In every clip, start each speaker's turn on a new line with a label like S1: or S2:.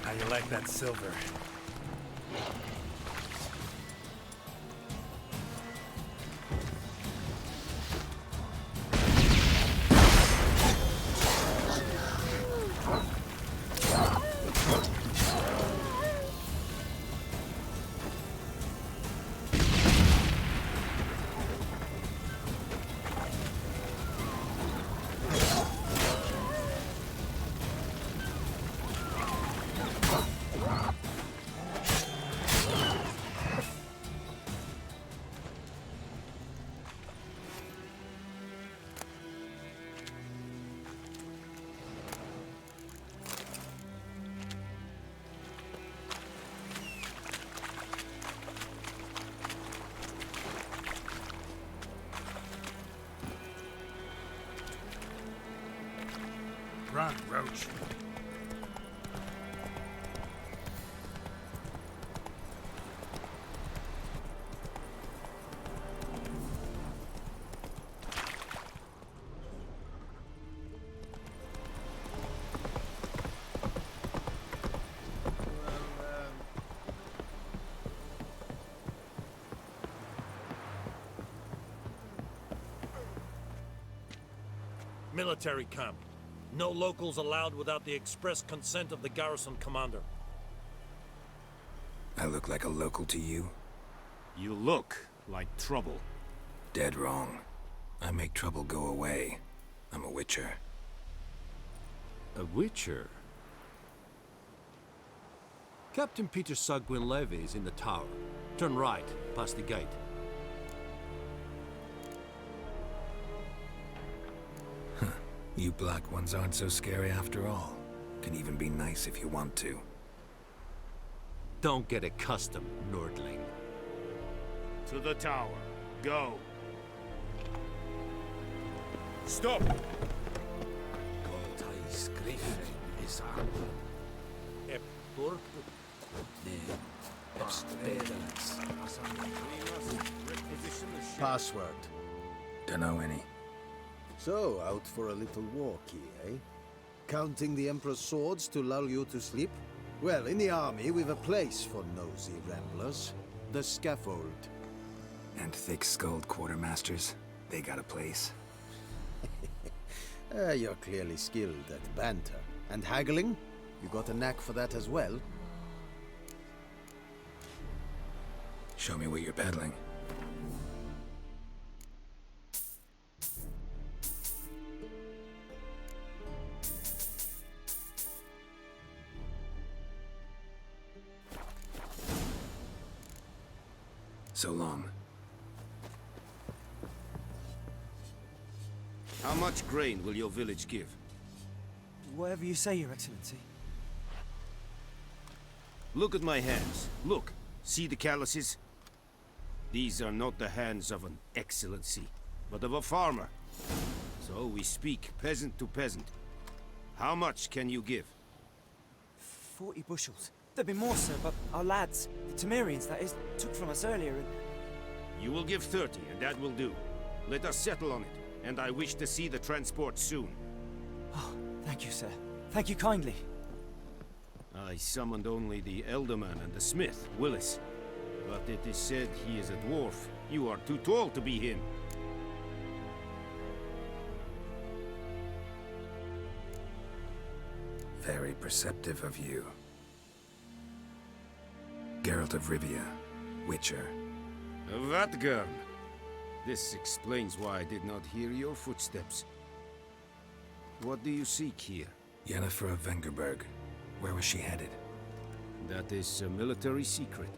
S1: How you like that silver? Run, Roach.
S2: Military camp. No locals allowed without the express consent of the garrison commander.
S3: I look like a local to you?
S4: You look like trouble.
S3: Dead wrong. I make trouble go away. I'm a witcher.
S4: A witcher? Captain Peter Sagwin Levy is in the tower. Turn right, past the gate.
S3: You black ones aren't so scary after all. Can even be nice if you want to.
S4: Don't get accustomed, Nordling.
S5: To the tower. Go. Stop!
S6: Password.
S3: Dunno any.
S6: So, out for a little walkie, eh? Counting the Emperor's swords to lull you to sleep? Well, in the army, we've a place for nosy ramblers. The scaffold.
S3: And thick-skulled quartermasters, they got a place.
S6: You're clearly skilled at banter. And haggling? You got a knack for that as well?
S3: Show me what you're peddling. So long.
S5: How much grain will your village give?
S7: Whatever you say, Your Excellency.
S5: Look at my hands. Look. See the calluses? These are not the hands of an excellency, but of a farmer. So we speak peasant to peasant. How much can you give?
S7: 40 bushels. There'd be more, sir, but our lads, the Temerians, that is, took from us earlier and...
S5: You will give 30, and that will do. Let us settle on it, and I wish to see the transport soon.
S7: Oh, thank you, sir. Thank you kindly.
S5: I summoned only the Elderman and the smith, Willis. But it is said he is a dwarf. You are too tall to be him.
S3: Very perceptive of you. Geralt de Rivia, Witcher.
S5: Vatgern! This explains why I did not hear your footsteps. What do you seek here?
S3: Yennefer of Vengerberg. Where was she headed?
S5: That is a military secret.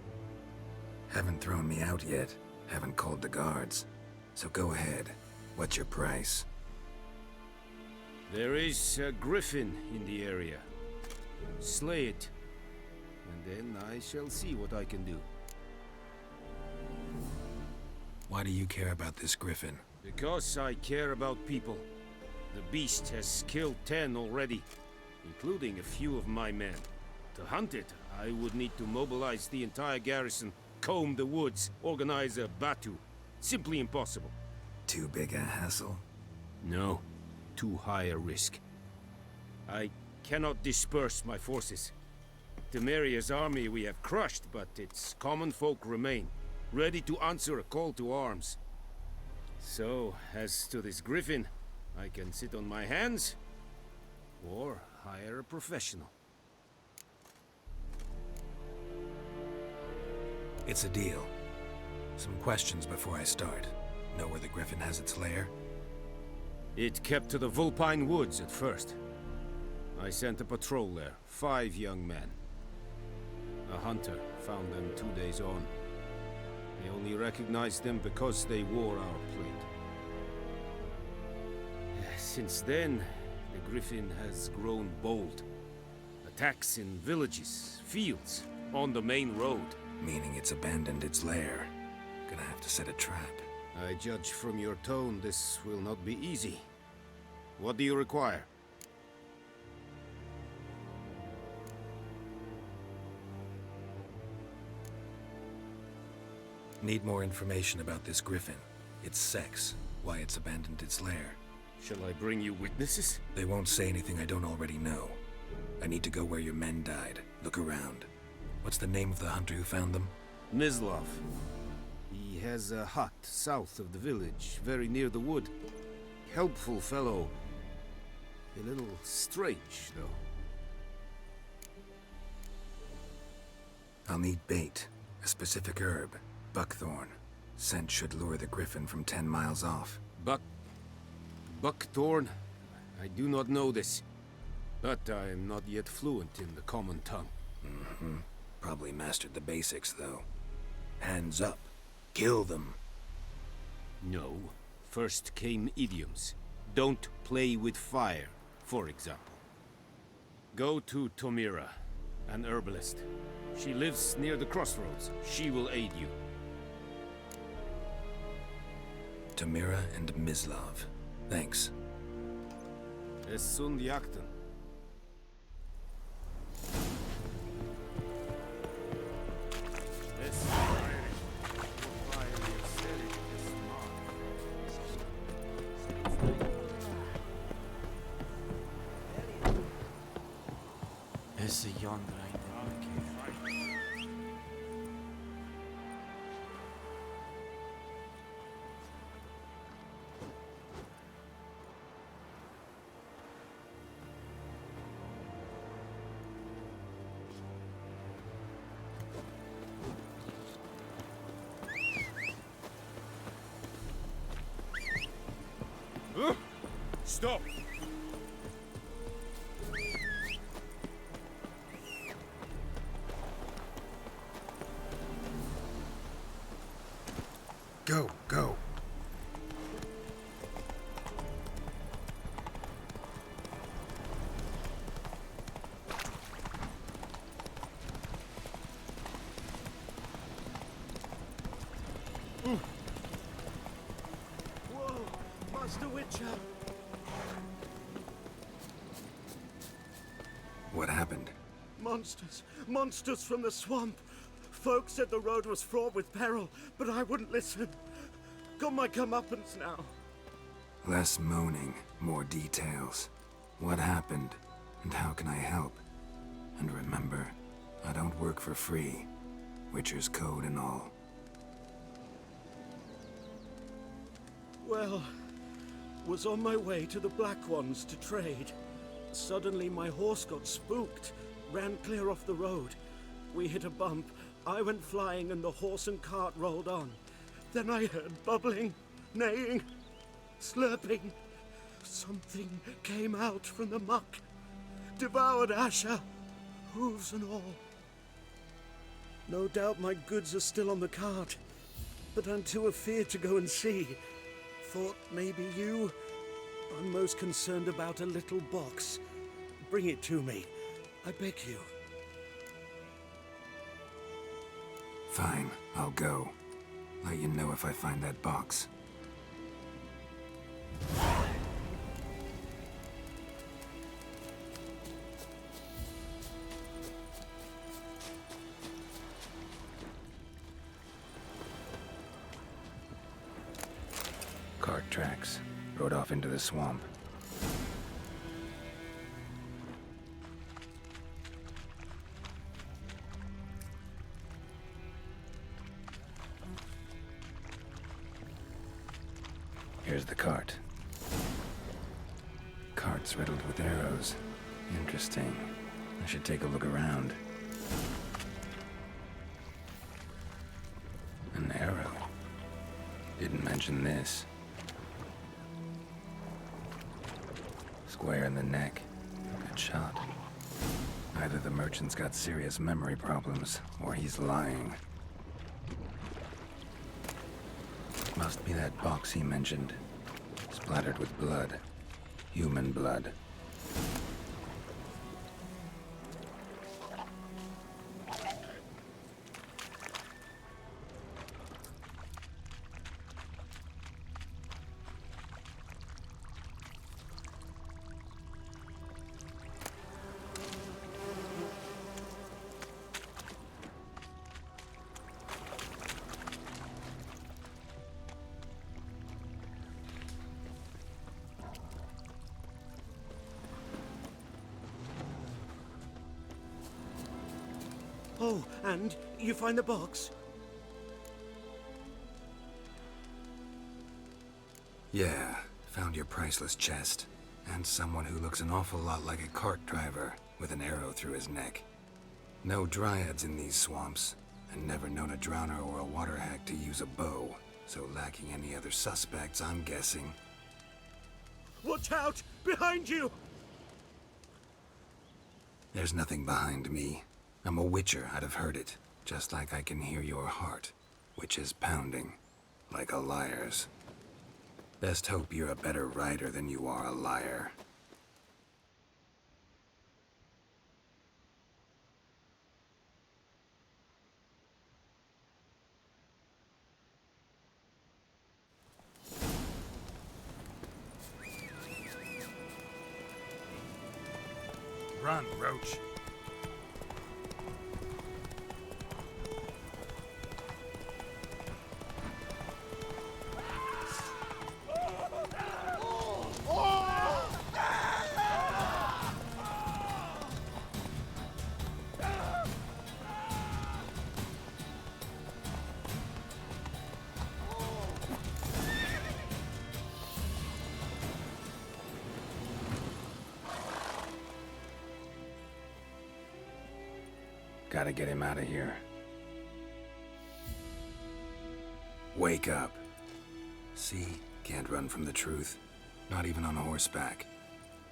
S3: Haven't thrown me out yet. Haven't called the guards. So go ahead. What's your price?
S5: There is a griffin in the area. Slay it. And then I shall see what I can do.
S3: Why do you care about this griffin?
S5: Because I care about people. The beast has killed 10 already, including a few of my men. To hunt it, I would need to mobilize the entire garrison, comb the woods, organize a batu. Simply impossible.
S3: Too big a hassle?
S5: No. Too high a risk. I cannot disperse my forces. Temeria's army we have crushed, but its common folk remain, ready to answer a call to arms. So, as to this griffin, I can sit on my hands, or hire a professional.
S3: It's a deal. Some questions before I start. Know where the griffin has its lair?
S5: It kept to the Vulpine Woods at first. I sent a patrol there, 5 young men. A hunter found them 2 days on. They only recognized them because they wore our plate. Since then, the griffin has grown bold. Attacks in villages, fields, on the main road.
S3: Meaning it's abandoned its lair. Gonna have to set a trap.
S5: I judge from your tone this will not be easy. What do you require?
S3: Need more information about this griffin. Its sex, why it's abandoned its lair.
S5: Shall I bring you witnesses?
S3: They won't say anything I don't already know. I need to go where your men died. Look around. What's the name of the hunter who found them?
S5: Mislav. He has a hut south of the village, very near the wood. Helpful fellow. A little strange, though.
S3: I'll need bait. A specific herb. Buckthorn. Scent should lure the griffin from 10 miles off.
S5: Buckthorn? I do not know this. But I am not yet fluent in the common tongue.
S3: Probably mastered the basics, though. Hands up. Kill them.
S5: No. First came idioms. Don't play with fire, for example. Go to Tomira, an herbalist. She lives near the crossroads. She will aid you.
S3: Tomira and Mislav. Thanks.
S5: Es sunt jakten.
S7: It's a yonder ain't it?
S5: Stop!
S1: Go, go.
S6: Whoa, Master Witcher!
S3: What happened?
S6: Monsters! Monsters from the swamp! Folk said the road was fraught with peril, but I wouldn't listen. Got my comeuppance now.
S3: Less moaning, more details. What happened, and how can I help? And remember, I don't work for free. Witcher's code and all.
S6: Well, was on my way to the Black Ones to trade. Suddenly my horse got spooked, ran clear off the road. We hit a bump, I went flying and the horse and cart rolled on. Then I heard bubbling, neighing, slurping. Something came out from the muck, devoured Asher, hooves and all. No doubt my goods are still on the cart, but I'm too afeard to go and see. Thought maybe you. I'm most concerned about a little box. Bring it to me, I beg you.
S3: Fine, I'll go. Let you know if I find that box. Cart tracks. Rode off into the swamp. There's the cart. Cart's riddled with arrows. Interesting. I should take a look around. An arrow. Didn't mention this. Square in the neck. Good shot. Either the merchant's got serious memory problems, or he's lying. Must be that box he mentioned. Splattered with blood. Human blood.
S5: Oh, and you find the box?
S3: Yeah, found your priceless chest. And someone who looks an awful lot like a cart driver, with an arrow through his neck. No dryads in these swamps, and never known a drowner or a water hack to use a bow. So lacking any other suspects, I'm guessing.
S5: Watch out! Behind you!
S3: There's nothing behind me. I'm a witcher, I'd have heard it. Just like I can hear your heart, which is pounding, like a liar's. Best hope you're a better rider than you are a liar.
S1: Run, Roach.
S3: Gotta get him out of here. Wake up. See? Can't run from the truth. Not even on horseback.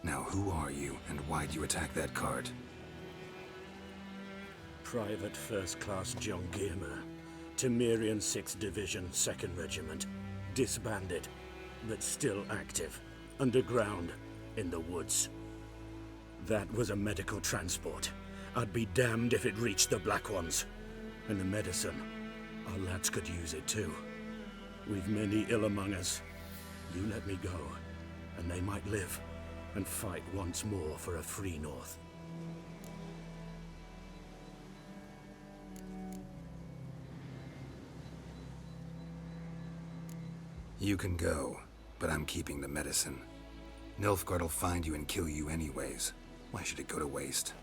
S3: Now who are you, and why'd you attack that cart?
S8: Private First Class John Giermer, Temerian 6th Division, 2nd Regiment. Disbanded, but still active. Underground, in the woods. That was a medical transport. I'd be damned if it reached the Black Ones. And the medicine, our lads could use it too. We've many ill among us. You let me go, and they might live, and fight once more for a free North.
S3: You can go, but I'm keeping the medicine. Nilfgaard'll find you and kill you anyways. Why should it go to waste?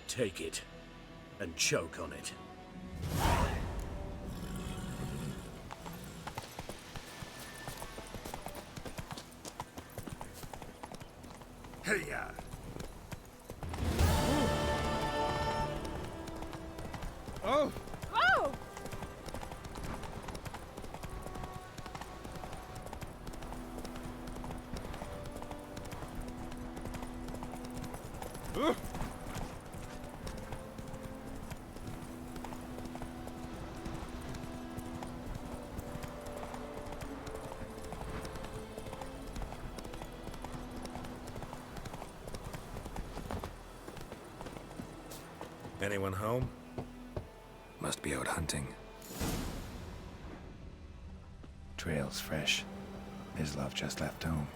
S8: Take it, and choke on it.
S1: Hey-ya!
S6: Oh!
S9: Oh!
S1: Anyone home?
S3: Must be out hunting. Trail's fresh. Islov just left home.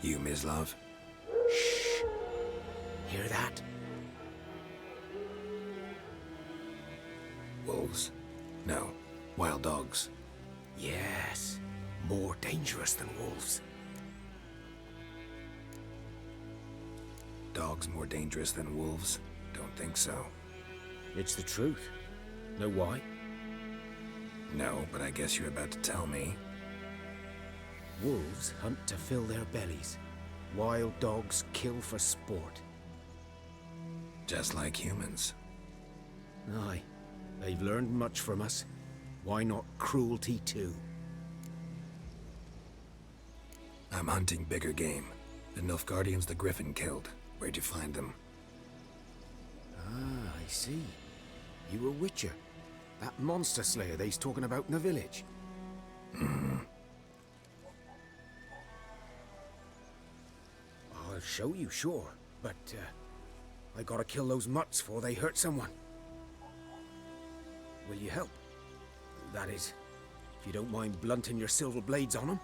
S3: You, Mislav?
S9: Hear that?
S3: Wolves? No. Wild dogs.
S9: Yes. More dangerous than wolves.
S3: Dogs more dangerous than wolves? Don't think so.
S9: It's the truth. Know why?
S3: No, but I guess you're about to tell me.
S9: Wolves hunt to fill their bellies. Wild dogs kill for sport.
S3: Just like humans.
S9: Aye. They've learned much from us. Why not cruelty too?
S3: I'm hunting bigger game. The Nilfgaardians the Griffin killed. Where'd you find them?
S9: Ah, I see. You a witcher. That monster slayer they's talking about in the village. I'll show you, sure. But, I gotta kill those mutts before they hurt someone. Will you help? That is, if you don't mind blunting your silver blades on them.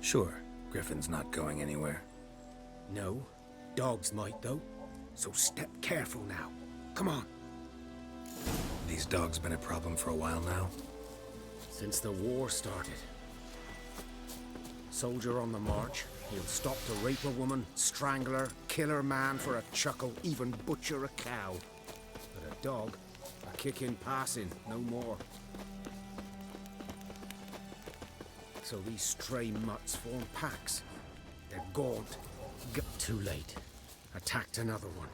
S3: Sure. Griffin's not going anywhere.
S9: No. Dogs might, though. So step careful now. Come on.
S3: These dogs been a problem for a while now?
S9: Since the war started. Soldier on the march. He'll stop to rape a woman, strangle her, kill her man for a chuckle, even butcher a cow. But a dog, a kick in passing, no more. So these stray mutts form packs. They're gaunt. Too late. Attacked another one.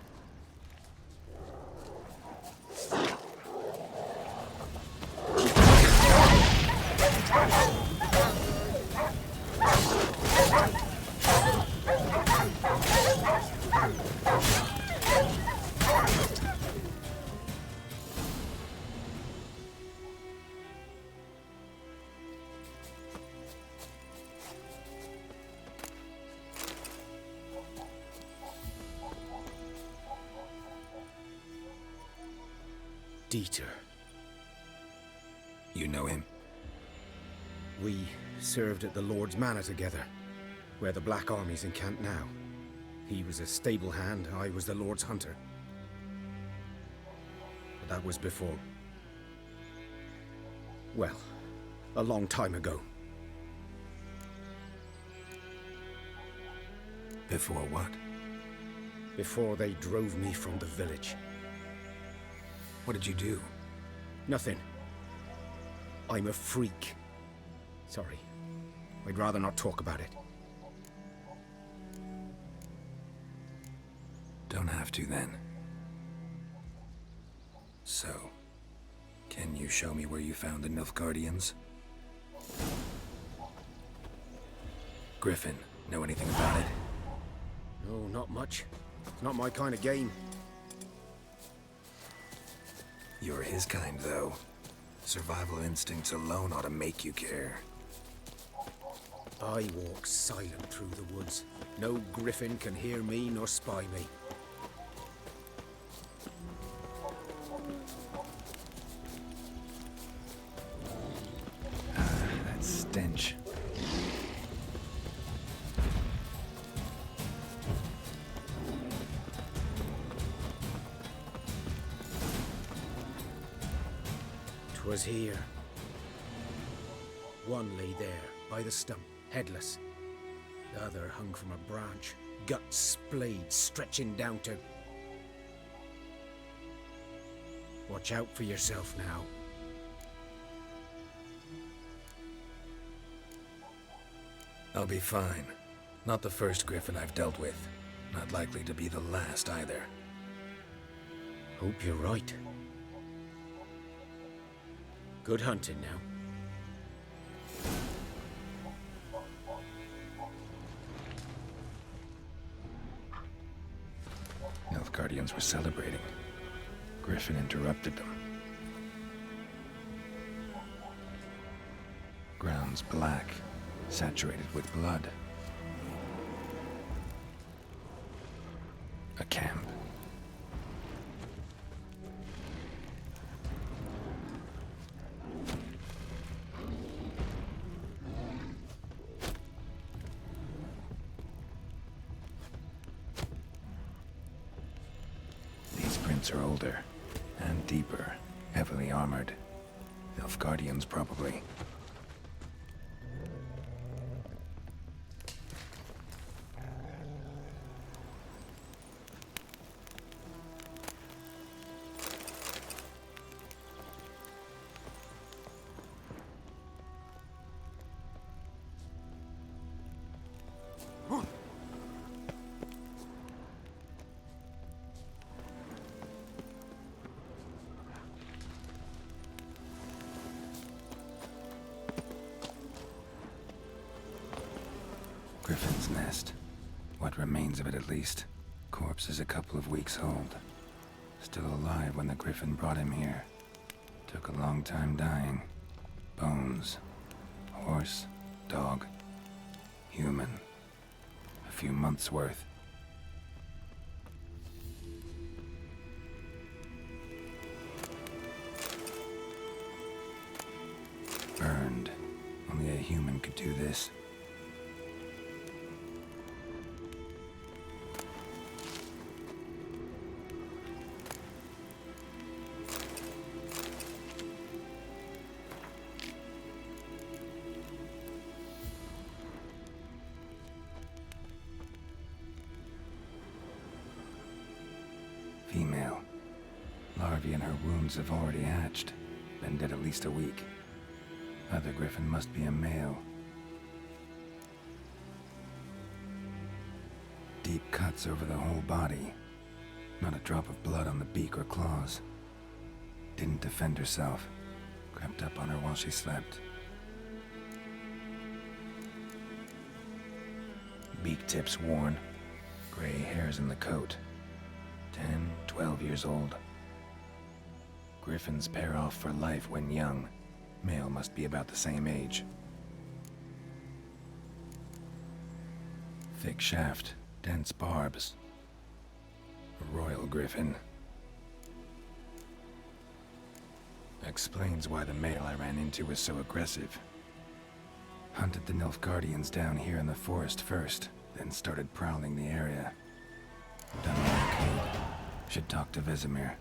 S9: Dieter.
S3: You know him?
S9: We served at the Lord's Manor together, where the Black Army's encamped now. He was a stable hand, I was the Lord's hunter. But that was before... well, a long time ago.
S3: Before what?
S9: Before they drove me from the village.
S3: What did you do?
S9: Nothing. I'm a freak. Sorry. I'd rather not talk about it.
S3: Don't have to then. So, can you show me where you found the Nilfgaardians? Griffin, know anything about it?
S9: No, not much. It's not my kind of game.
S3: You're his kind, though. Survival instincts alone ought to make you care.
S9: I walk silent through the woods. No griffin can hear me nor spy me.
S3: That stench.
S9: Was here. One lay there, by the stump, headless. The other hung from a branch, guts splayed, stretching down to... Watch out for yourself now.
S3: I'll be fine. Not the first griffin I've dealt with. Not likely to be the last either.
S9: Hope you're right. Good hunting now.
S3: Nilfgaardians were celebrating. Griffin interrupted them. Ground's black, saturated with blood. A camp. Footprints are older and deeper, heavily armored. Nilfgaardians, probably. Griffin's nest. What remains of it, at least. Corpse is a couple of weeks old. Still alive when the Griffin brought him here. Took a long time dying. Bones. Horse. Dog. Human. A few months' worth. Burned. Only a human could do this. Female. Larvae in her wounds have already hatched. Been dead at least a week. Other Griffin must be a male. Deep cuts over the whole body. Not a drop of blood on the beak or claws. Didn't defend herself. Crept up on her while she slept. Beak tips worn. Gray hairs in the coat. 10, 12 years old. Griffins pair off for life when young. Male must be about the same age. Thick shaft, dense barbs. A royal griffin. Explains why the male I ran into was so aggressive. Hunted the Nilfgaardians down here in the forest first, then started prowling the area. Done an arcade. Should talk to Vesemir.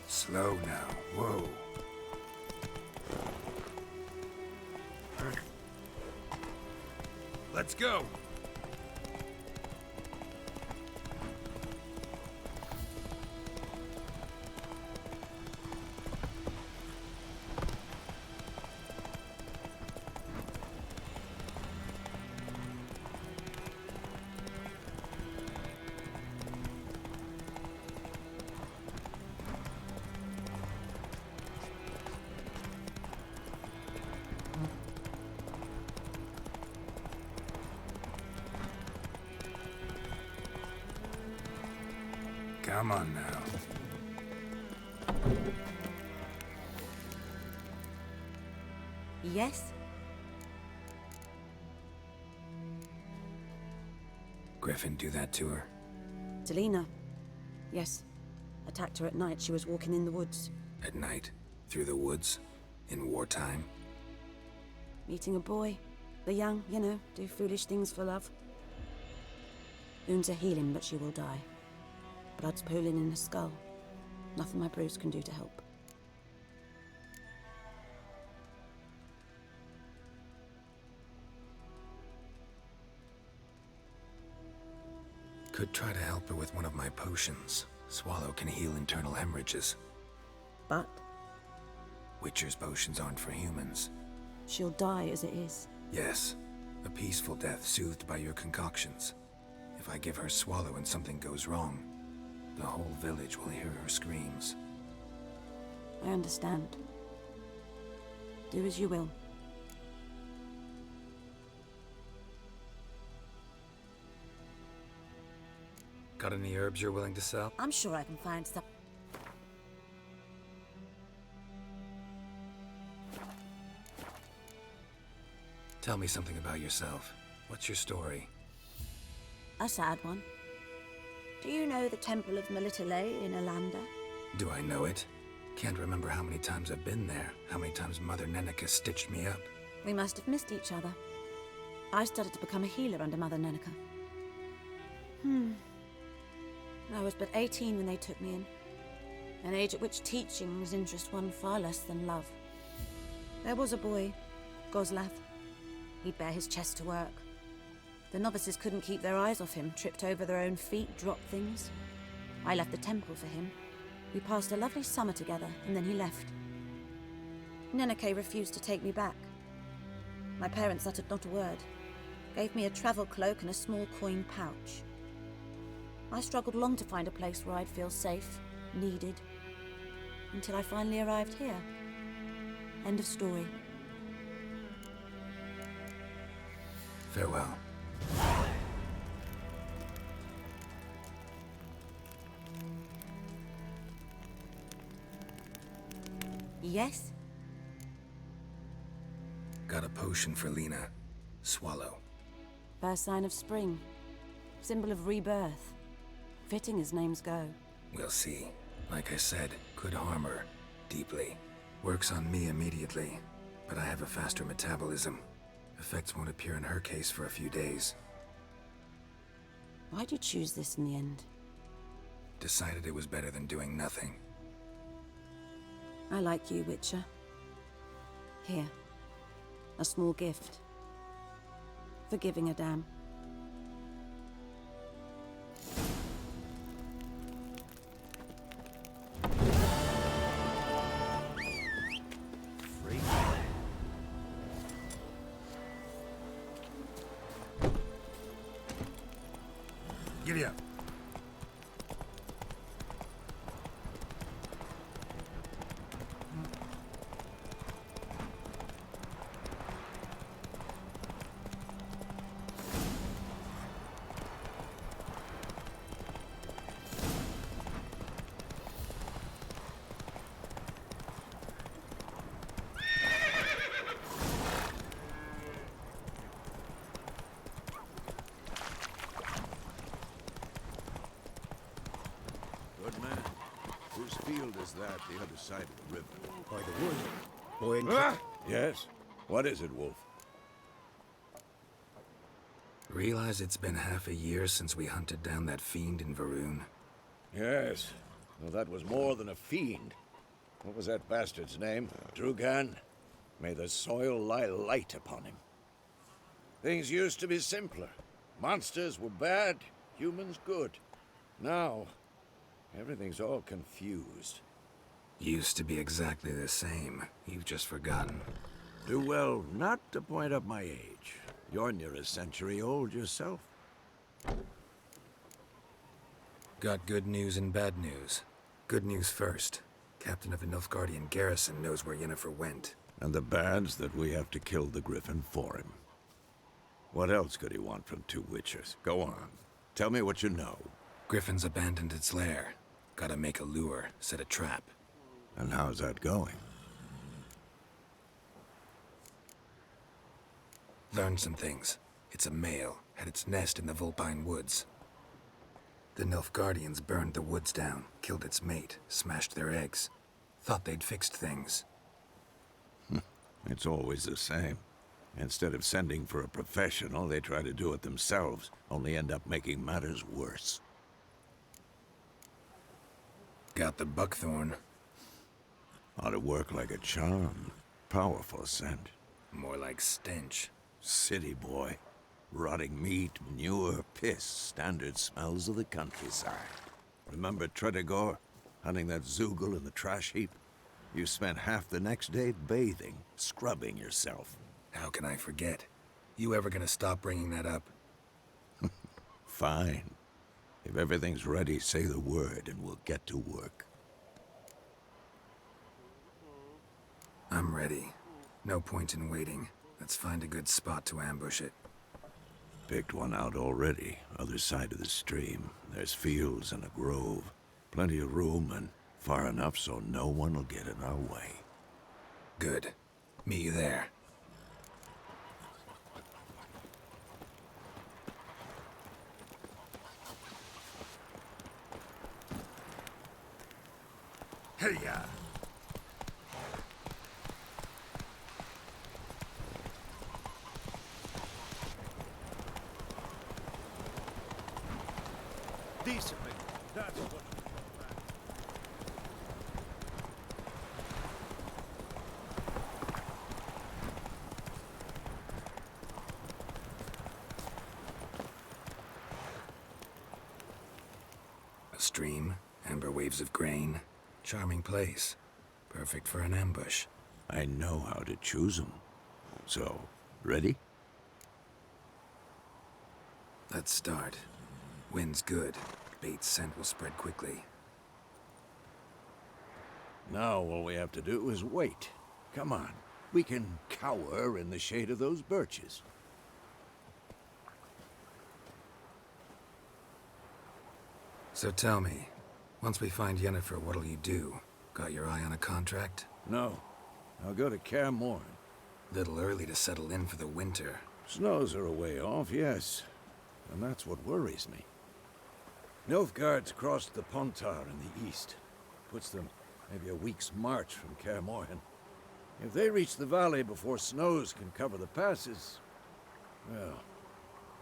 S3: Slow now. Whoa.
S1: Let's go.
S3: Come on now.
S10: Yes?
S3: Griffin do that to her?
S10: Delina. Yes. Attacked her at night. She was walking in the woods.
S3: At night? Through the woods? In wartime?
S10: Meeting a boy. The young, you know, do foolish things for love. Wounds are healing, but she will die. Blood's pooling in her skull. Nothing my bruise can do to help.
S3: Could try to help her with one of my potions. Swallow can heal internal hemorrhages.
S10: But
S3: Witcher's potions aren't for humans.
S10: she'll die as it is.
S3: Yes, a peaceful death soothed by your concoctions. If I give her Swallow and something goes wrong, the whole village will hear her screams.
S10: I understand. Do as you will.
S3: Got any herbs you're willing to sell?
S10: I'm sure I can find some.
S3: Tell me something about yourself. What's your story?
S10: A sad one. Do you know the Temple of Melitele in Alanda?
S3: Do I know it? Can't remember how many times I've been there, how many times Mother Neneka stitched me up.
S10: We must have missed each other. I started to become a healer under Mother Neneka. I was but 18 when they took me in. An age at which teachings interest one far less than love. There was a boy, Goslav. He'd bare his chest to work. The novices couldn't keep their eyes off him, tripped over their own feet, dropped things. I left the temple for him. We passed a lovely summer together, and then he left. Neneke refused to take me back. My parents uttered not a word, gave me a travel cloak and a small coin pouch. I struggled long to find a place where I'd feel safe, needed, until I finally arrived here. End of story.
S3: Farewell.
S10: Yes?
S3: Got a potion for Lena. Swallow.
S10: First sign of spring. Symbol of rebirth. Fitting as names go.
S3: We'll see. Like I said, could harm her. Deeply. Works on me immediately, but I have a faster metabolism. Effects won't appear in her case for a few days.
S10: Why'd you choose this in the end?
S3: Decided it was better than doing nothing.
S10: I like you, Witcher. Here. A small gift. For giving a damn.
S2: Free?
S1: Giddy up.
S11: Good man. Whose field is that the other side of the river?
S9: By the wood. Boy in...
S11: Yes? What is it, Wolf?
S3: Realize it's been half a year since we hunted down that fiend in Varun?
S11: Yes. Well, that was more than a fiend. What was that bastard's name? Drugan? May the soil lie light upon him. Things used to be simpler. Monsters were bad, humans good. Now, everything's all confused.
S3: Used to be exactly the same. You've just forgotten.
S11: Do well not to point up my age. You're near a century old yourself.
S3: Got good news and bad news. Good news first. Captain of the Nilfgaardian garrison knows where Yennefer went.
S11: And the bad's that we have to kill the Griffin for him. What else could he want from two witchers? Go on. Tell me what you know.
S3: Griffin's abandoned its lair. Gotta make a lure, set a trap.
S11: And how's that going?
S3: Learned some things. It's a male, had its nest in the Vulpine Woods. The Nilfgaardians burned the woods down, killed its mate, smashed their eggs. Thought they'd fixed things.
S11: It's always the same. Instead of sending for a professional, they try to do it themselves, only end up making matters worse.
S3: Got the buckthorn.
S11: Ought to work like a charm. Powerful scent.
S3: More like stench.
S11: City boy. Rotting meat, manure, piss, standard smells of the countryside. Remember Tredegor? Hunting that Zoogle in the trash heap? You spent half the next day bathing, scrubbing yourself.
S3: How can I forget? You ever gonna stop bringing that up?
S11: Fine. If everything's ready, say the word and we'll get to work.
S3: I'm ready. No point in waiting. Let's find a good spot to ambush it.
S11: Picked one out already, other side of the stream. There's fields and a grove. Plenty of room and far enough so no one will get in our way.
S3: Good. Meet you there.
S1: Hey-ya!
S2: Decently. That's what...
S3: A stream, amber waves of grain. Charming place. Perfect for an ambush.
S11: I know how to choose them. So, ready?
S3: Let's start. Wind's good. Bait's scent will spread quickly.
S11: Now all we have to do is wait. Come on. We can cower in the shade of those birches.
S3: So tell me, once we find Yennefer, what'll you do? Got your eye on a contract?
S11: No. I'll go to Kaer Morhen.
S3: Little early to settle in for the winter.
S11: Snows are a way off, yes. And that's what worries me. Nilfgaard's crossed the Pontar in the east. Puts them maybe a week's march from Kaer Morhen. If they reach the valley before snows can cover the passes, well,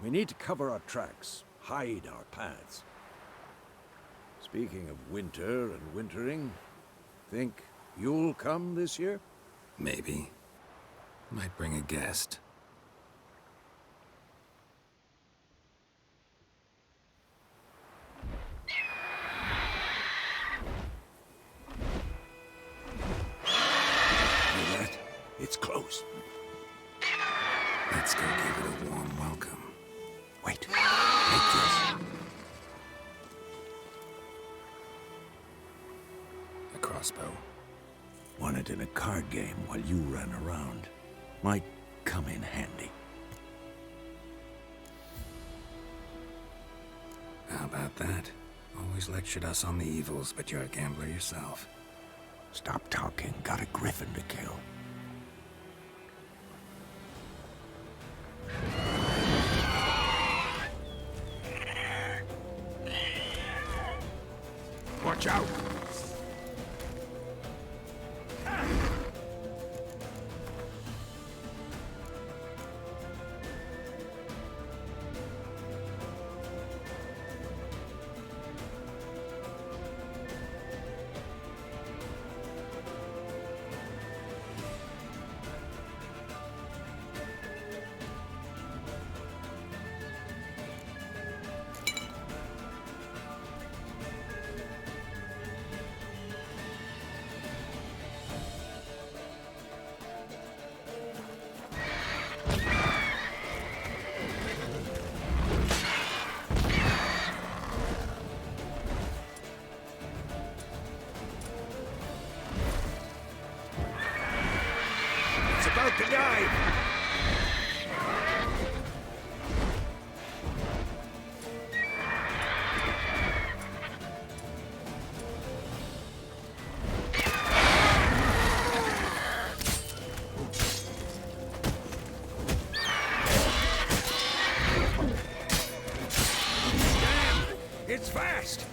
S11: we need to cover our tracks, hide our paths. Speaking of winter and wintering, think you'll come this year?
S3: Maybe. Might bring a guest.
S11: Hear that? It's close.
S3: Let's go give it a warm welcome.
S11: Wait. Take this.
S3: A crossbow.
S11: Won it in a card game while you ran around. Might come in handy.
S3: How about that? Always lectured us on the evils, but you're a gambler yourself.
S11: Stop talking. Got a griffin to kill. Watch out! About to dive! Damn! It's fast!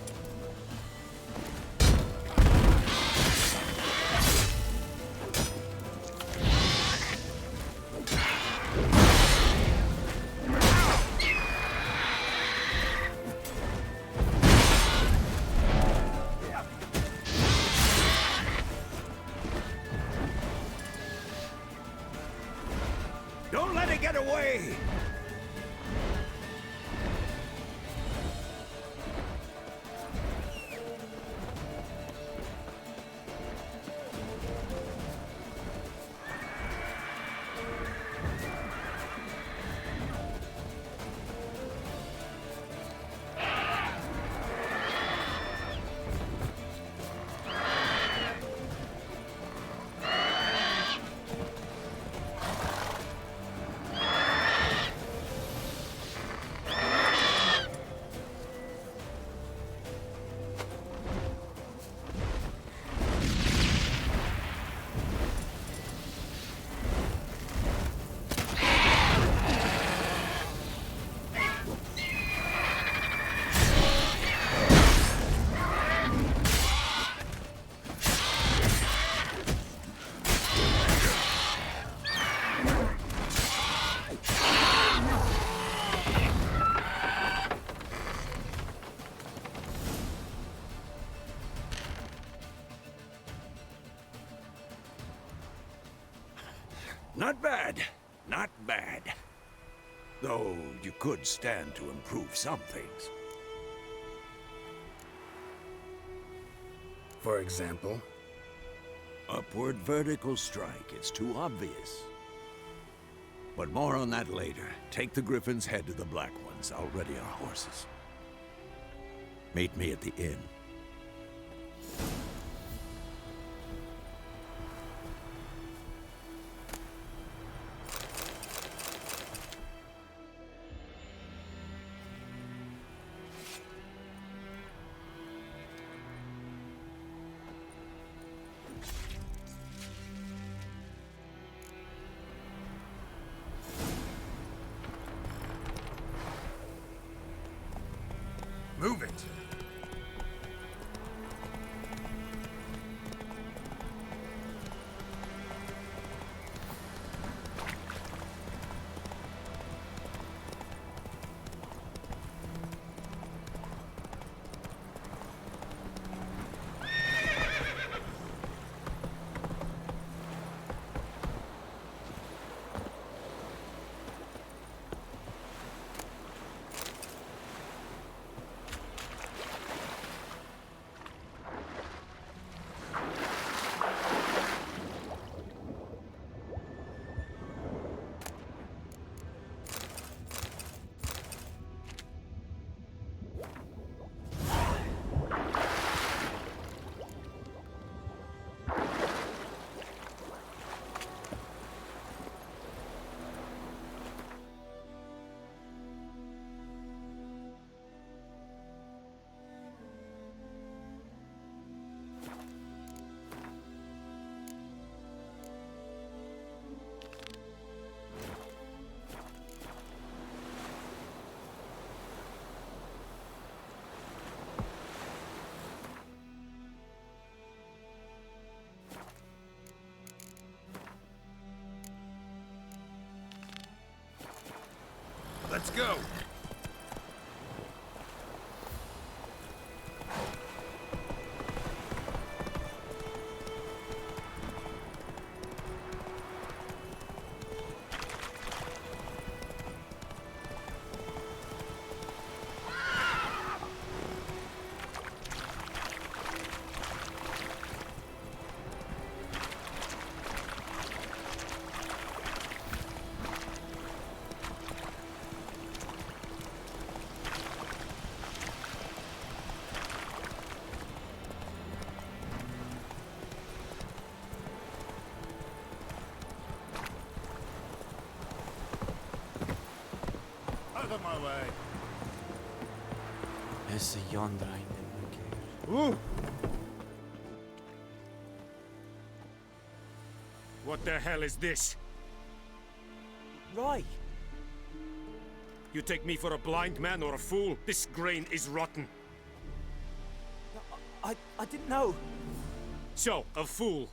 S11: Not bad. Not bad. Though you could stand to improve some things.
S3: For example?
S11: Upward vertical strike. It's too obvious. But more on that later. Take the Griffin's head to the Black Ones. I'll ready our horses. Meet me at the inn.
S1: Move it! Let's go! Out of my way!
S7: Esse yonder ainda.
S5: What the hell is this?
S7: Right.
S5: You take me for a blind man or a fool? This grain is rotten.
S7: I didn't know.
S5: So, a fool.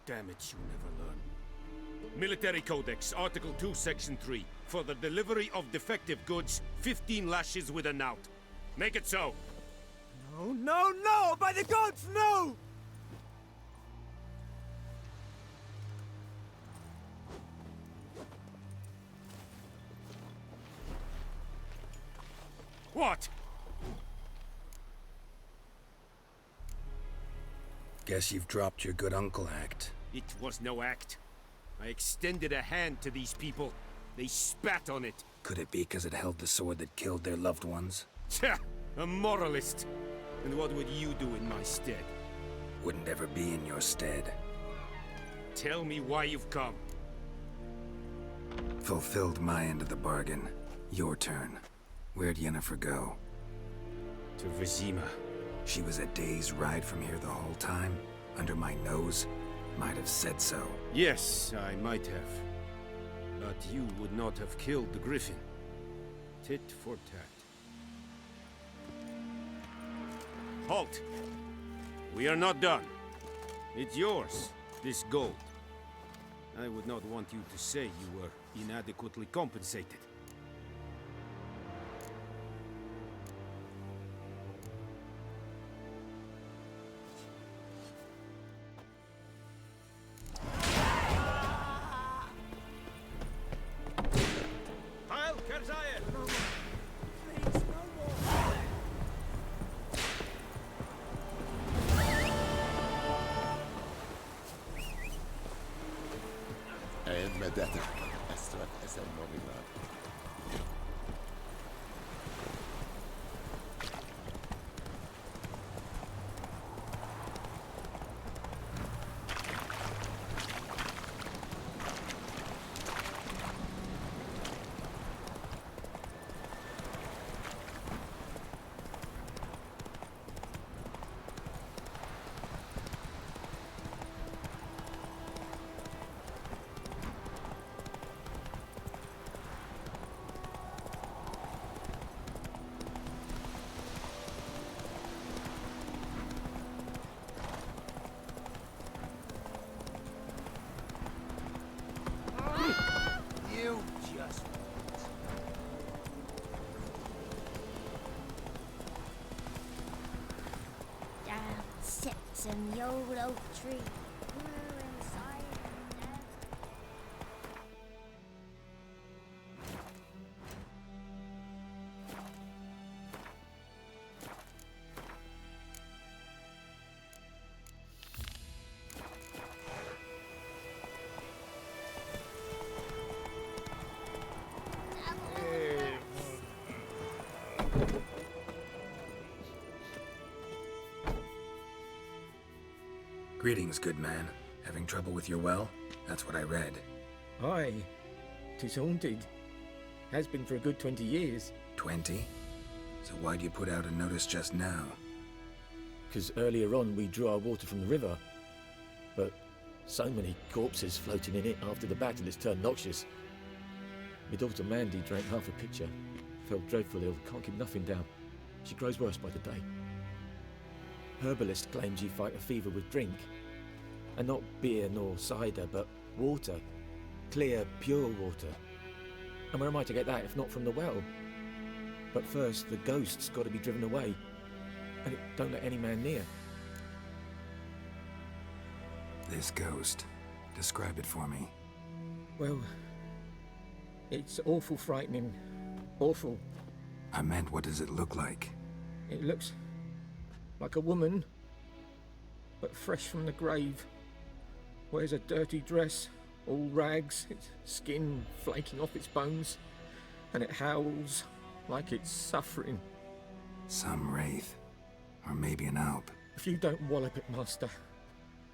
S5: Damn it, you never learn. Military Codex, Article 2, Section 3. For the delivery of defective goods, 15 lashes with a knout. Make it so.
S7: No, no, no! By the gods, no!
S5: What?
S3: Guess you've dropped your good uncle act.
S5: It was no act. I extended a hand to these people. They spat on it.
S3: Could it be because it held the sword that killed their loved ones?
S5: Tja, a moralist. And what would you do in my stead?
S3: Wouldn't ever be in your stead.
S5: Tell me why you've come.
S3: Fulfilled my end of the bargain. Your turn. Where'd Yennefer go?
S5: To Vizima.
S3: She was a day's ride from here the whole time? Under my nose? Might have said so.
S5: Yes, I might have. But you would not have killed the Griffin. Tit for tat. Halt! We are not done. It's yours, this gold. I would not want you to say you were inadequately compensated.
S1: medetta. Estrat es el Novigrado.
S2: You just...
S12: Down sits in the old oak tree. We're inside now.
S3: Greetings, good man. Having trouble with your well? That's what I read.
S13: Aye. 'Tis haunted. Has been for a good 20 years.
S3: 20? So why'd you put out a notice just now?
S13: 'Cause earlier on we drew our water from the river. But so many corpses floating in it after the battle it's turned noxious. My daughter Mandy drank half a pitcher. Felt dreadful ill, can't keep nothing down. She grows worse by the day. Herbalist claims you fight a fever with drink. And not beer nor cider, but water. Clear, pure water. And where am I to get that if not from the well? But first, the ghost's got to be driven away. And it don't let any man near.
S3: This ghost. Describe it for me.
S13: Well, it's awful frightening. Awful.
S3: I meant, what does it look like?
S13: It looks like a woman, but fresh from the grave. Wears a dirty dress, all rags, its skin flaking off its bones, and it howls like it's suffering.
S3: Some wraith. Or maybe an alp.
S13: If you don't wallop it, Master,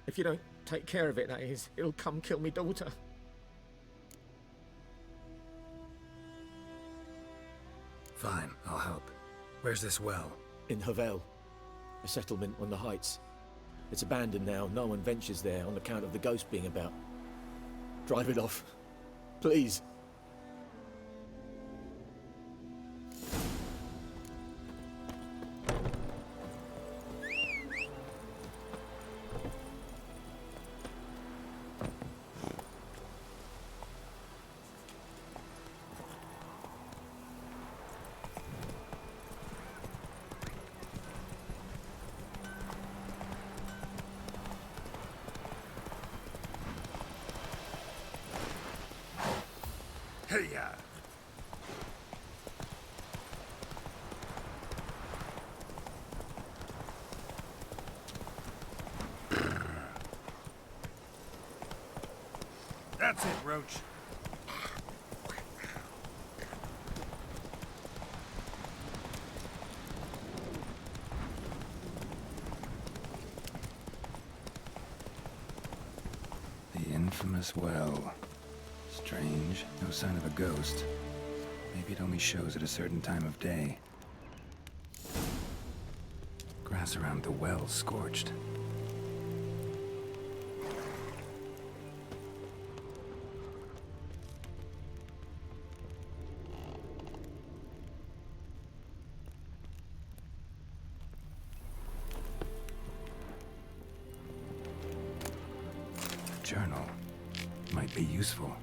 S13: if you don't take care of it, that is, it'll come kill me daughter.
S3: Fine, I'll help. Where's this well?
S13: In Havel, a settlement on the heights. It's abandoned now, no one ventures there on account of the ghost being about. Drive it off, please.
S1: Hey-ya! That's it, Roach.
S3: The infamous well. Strange. No sign of a ghost. Maybe it only shows at a certain time of day. Grass around the well scorched. A journal. Might be useful.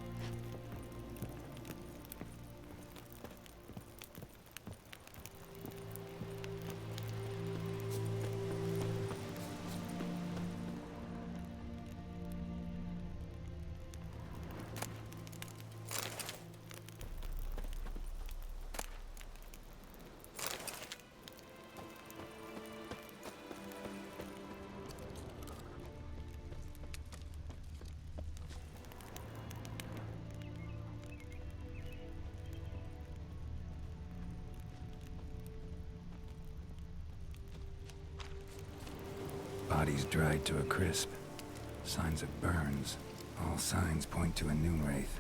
S3: Bodies dried to a crisp. Signs of burns. All signs point to a noon wraith.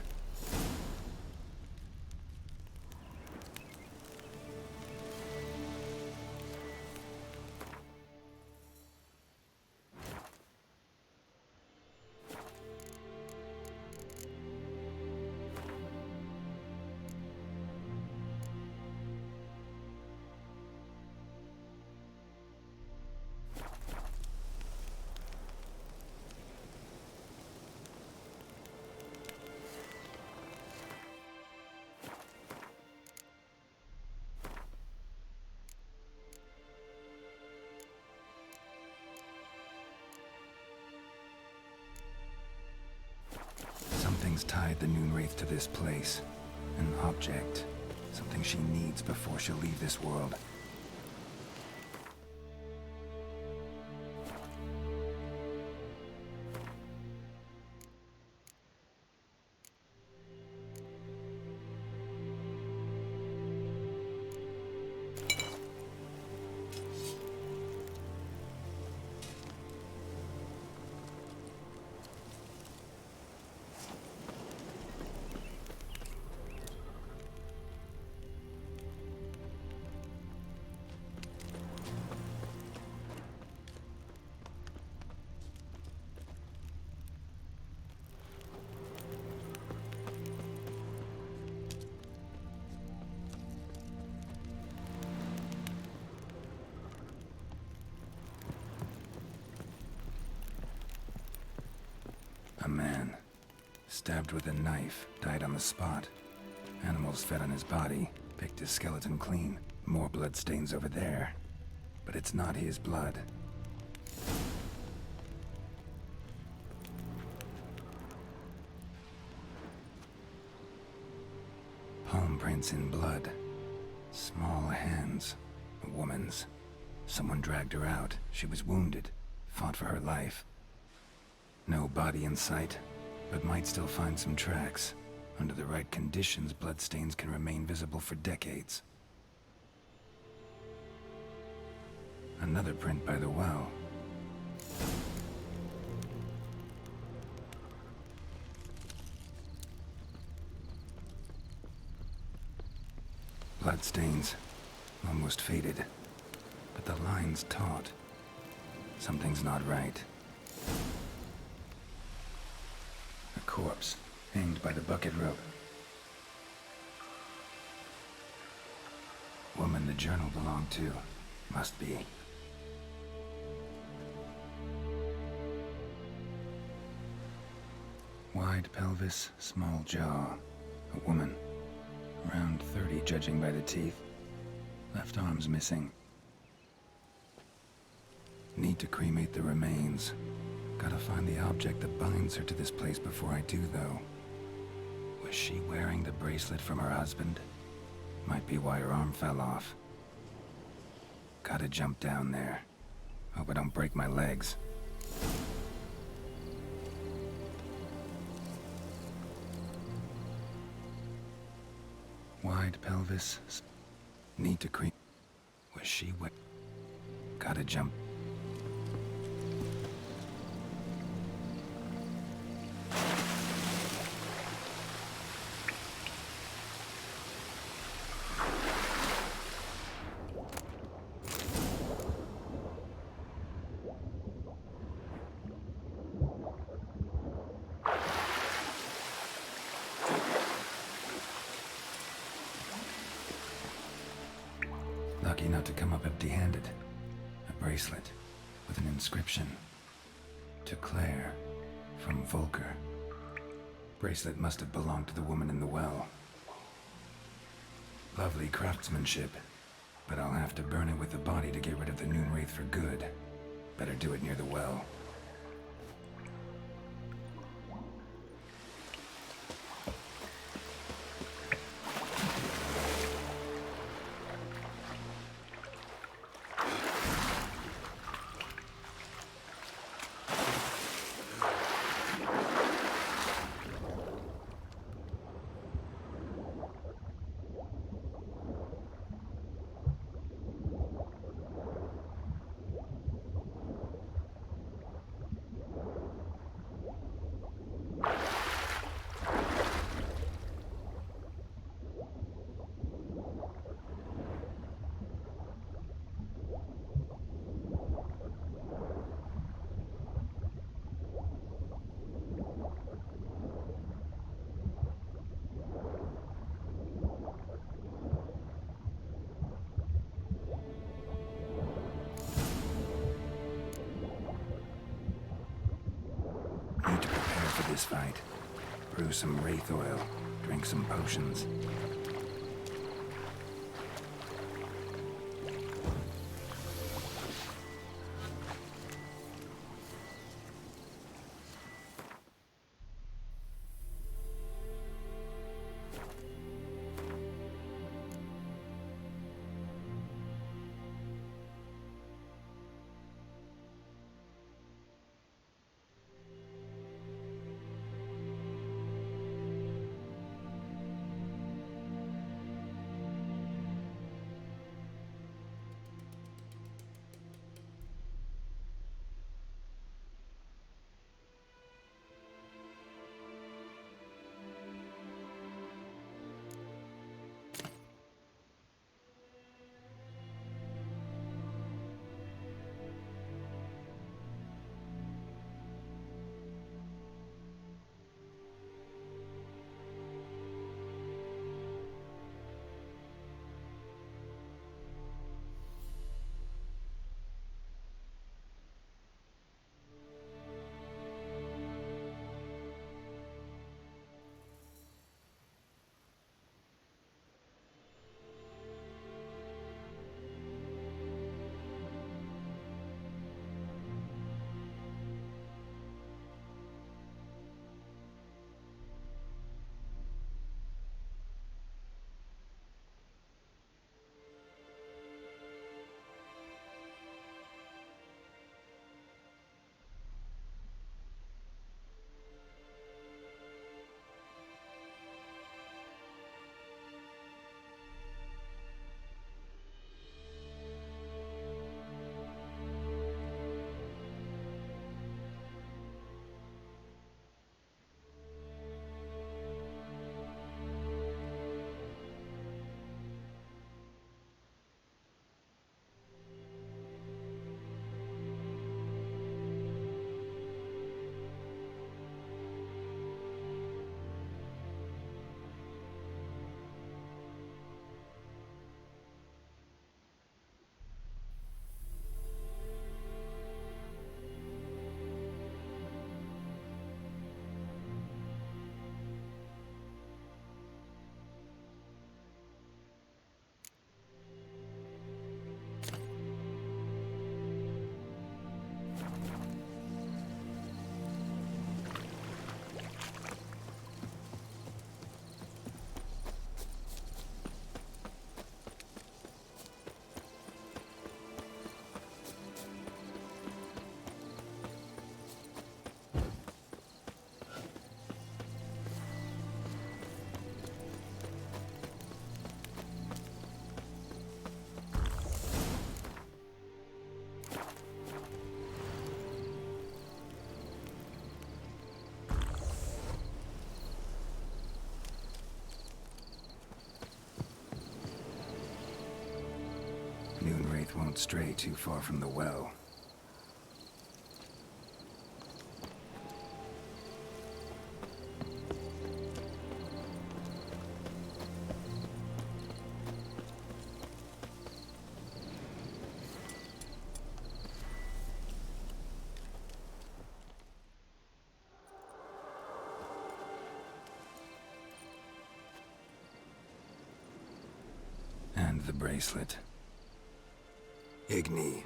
S3: Something's tied the noon wraith to this place. An object. Something she needs before she'll leave this world. A man, stabbed with a knife, died on the spot. Animals fed on his body, picked his skeleton clean. More bloodstains over there. But it's not his blood. Palm prints in blood. Small hands. A woman's. Someone dragged her out. She was wounded. Fought for her life. No body in sight, but might still find some tracks. Under the right conditions, bloodstains can remain visible for decades. Another print by the well. Bloodstains, almost faded, but the line's taut. Something's not right. A corpse, hanged by the bucket rope. Woman the journal belonged to. Must be. Wide pelvis, small jaw. A woman. Around 30, judging by the teeth. Left arm's missing. Need to cremate the remains. Gotta find the object that binds her to this place before I do, though. Was she wearing the bracelet from her husband? Might be why her arm fell off. Gotta jump down there. Hope I don't break my legs. Wide pelvis. Need to creep. Was she Gotta jump. Lucky not to come up empty-handed. A bracelet with an inscription. To Claire, from Volker. Bracelet must have belonged to the woman in the well. Lovely craftsmanship, but I'll have to burn it with the body to get rid of the noon wraith for good. Better do it near the well. this fight. Brew some wraith oil, drink some potions. Moonwraith won't stray too far from the well. And the bracelet. Igni.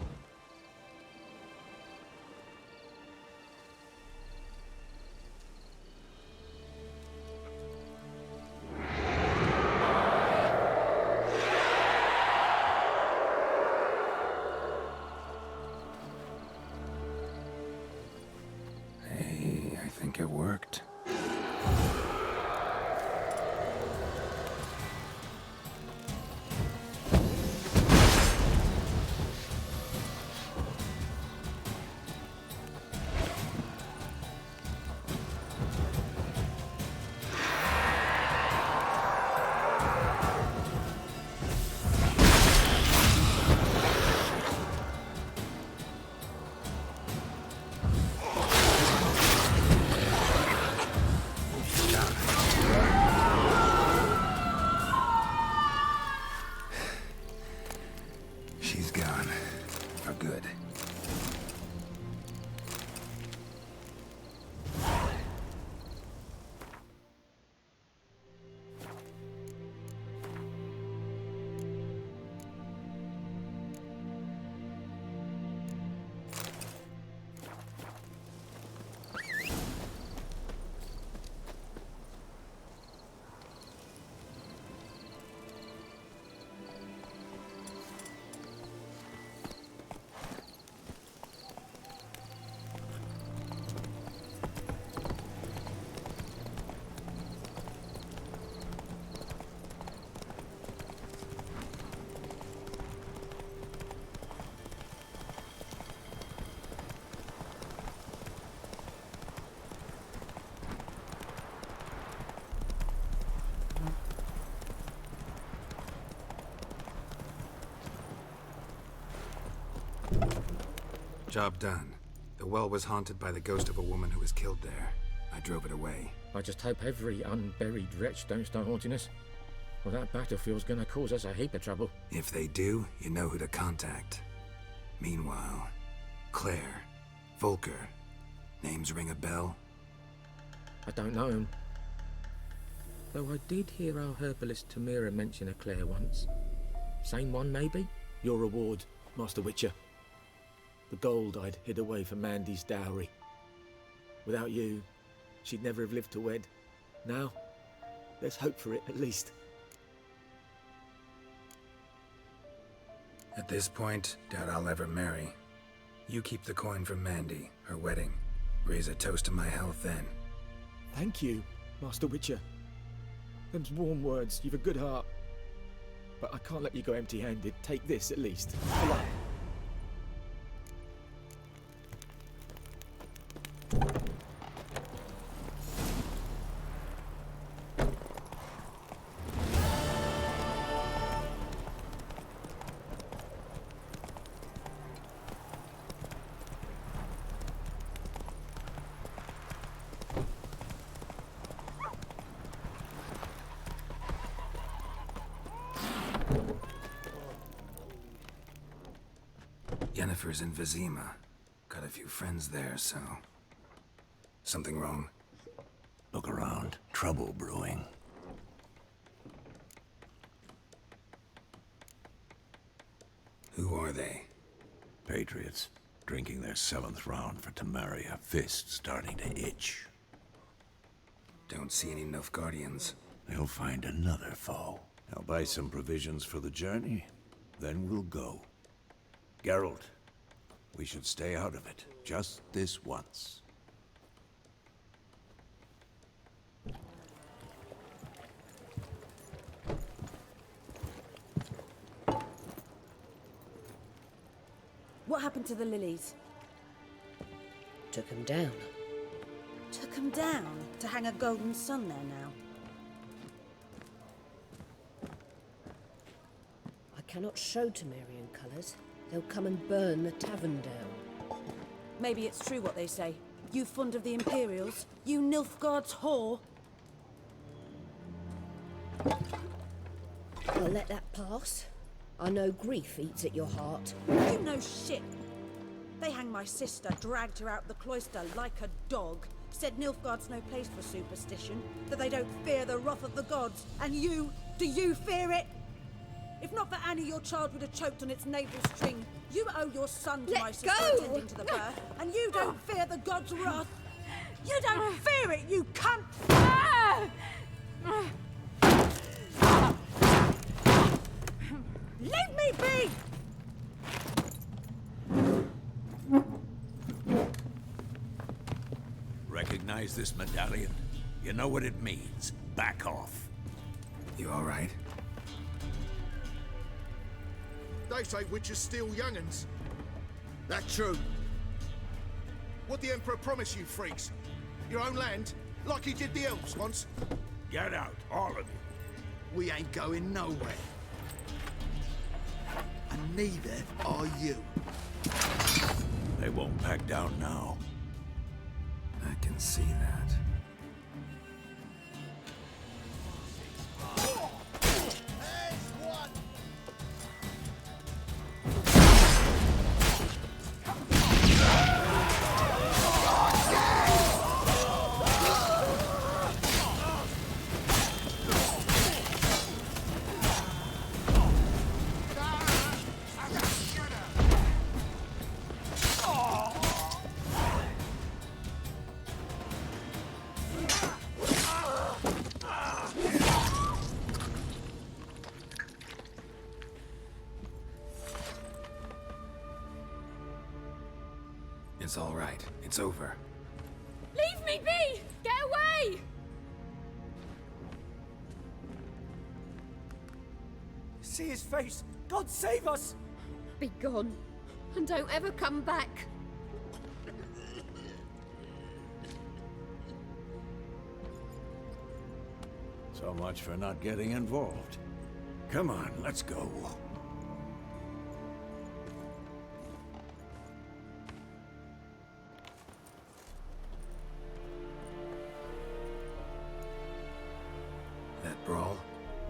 S3: Hey, I think it worked. Job done. The well was haunted by the ghost of a woman who was killed there. I drove it away.
S13: I just hope every unburied wretch don't start haunting us. Well, that battlefield's gonna cause us a heap of trouble.
S3: If they do, you know who to contact. Meanwhile, Claire, Volker, names ring a bell?
S13: I don't know him. Though I did hear our herbalist Tamira mention a Claire once. Same one, maybe? Your reward, Master Witcher. The gold I'd hid away for Mandy's dowry. Without you, she'd never have lived to wed. Now, there's hope for it, at least.
S3: At this point, doubt I'll ever marry. You keep the coin from Mandy, her wedding. Raise a toast to my health then.
S13: Thank you, Master Witcher. Them's warm words, you've a good heart. But I can't let you go empty-handed. Take this, at least. For luck.
S3: Yennefer's in Vizima. Got a few friends there, so... Something wrong?
S11: Look around. Trouble brewing.
S3: Who are they?
S11: Patriots. Drinking their 7th round for Temeria. Fists starting to itch.
S3: Don't see any Nilfgaardians.
S11: They'll find another foe. I'll buy some provisions for the journey. Then we'll go. Geralt, we should stay out of it. Just this once.
S10: What happened to the lilies?
S14: Took him down.
S10: Took them down to hang a golden sun there now.
S14: I cannot show Temerian colours. They'll come and burn the tavern down.
S10: Maybe it's true what they say. You fond of the Imperials? You Nilfgaard's whore?
S14: I'll let that pass. I know grief eats at your heart.
S10: You know shit. They hanged my sister, dragged her out the cloister like a dog. Said Nilfgaard's no place for superstition, that they don't fear the wrath of the gods. And you, do you fear it? If not for Annie, your child would have choked on its navel string. You owe your son to my sister attending to the birth, and you don't fear the gods' wrath. You don't fear it, you cunt! Leave me be!
S11: Recognize this medallion? You know what it means. Back off.
S3: You all right?
S15: They say witches steal young'uns. That true. What the Emperor promised you, freaks? Your own land? Like he did the elves once?
S11: Get out, all of you.
S15: We ain't going nowhere. And neither are you.
S11: They won't back down now.
S3: I can see that. It's all right. It's over.
S16: Leave me be! Get away!
S7: See his face! God save us!
S16: Be gone, and don't ever come back.
S11: So much for not getting involved. Come on, let's go.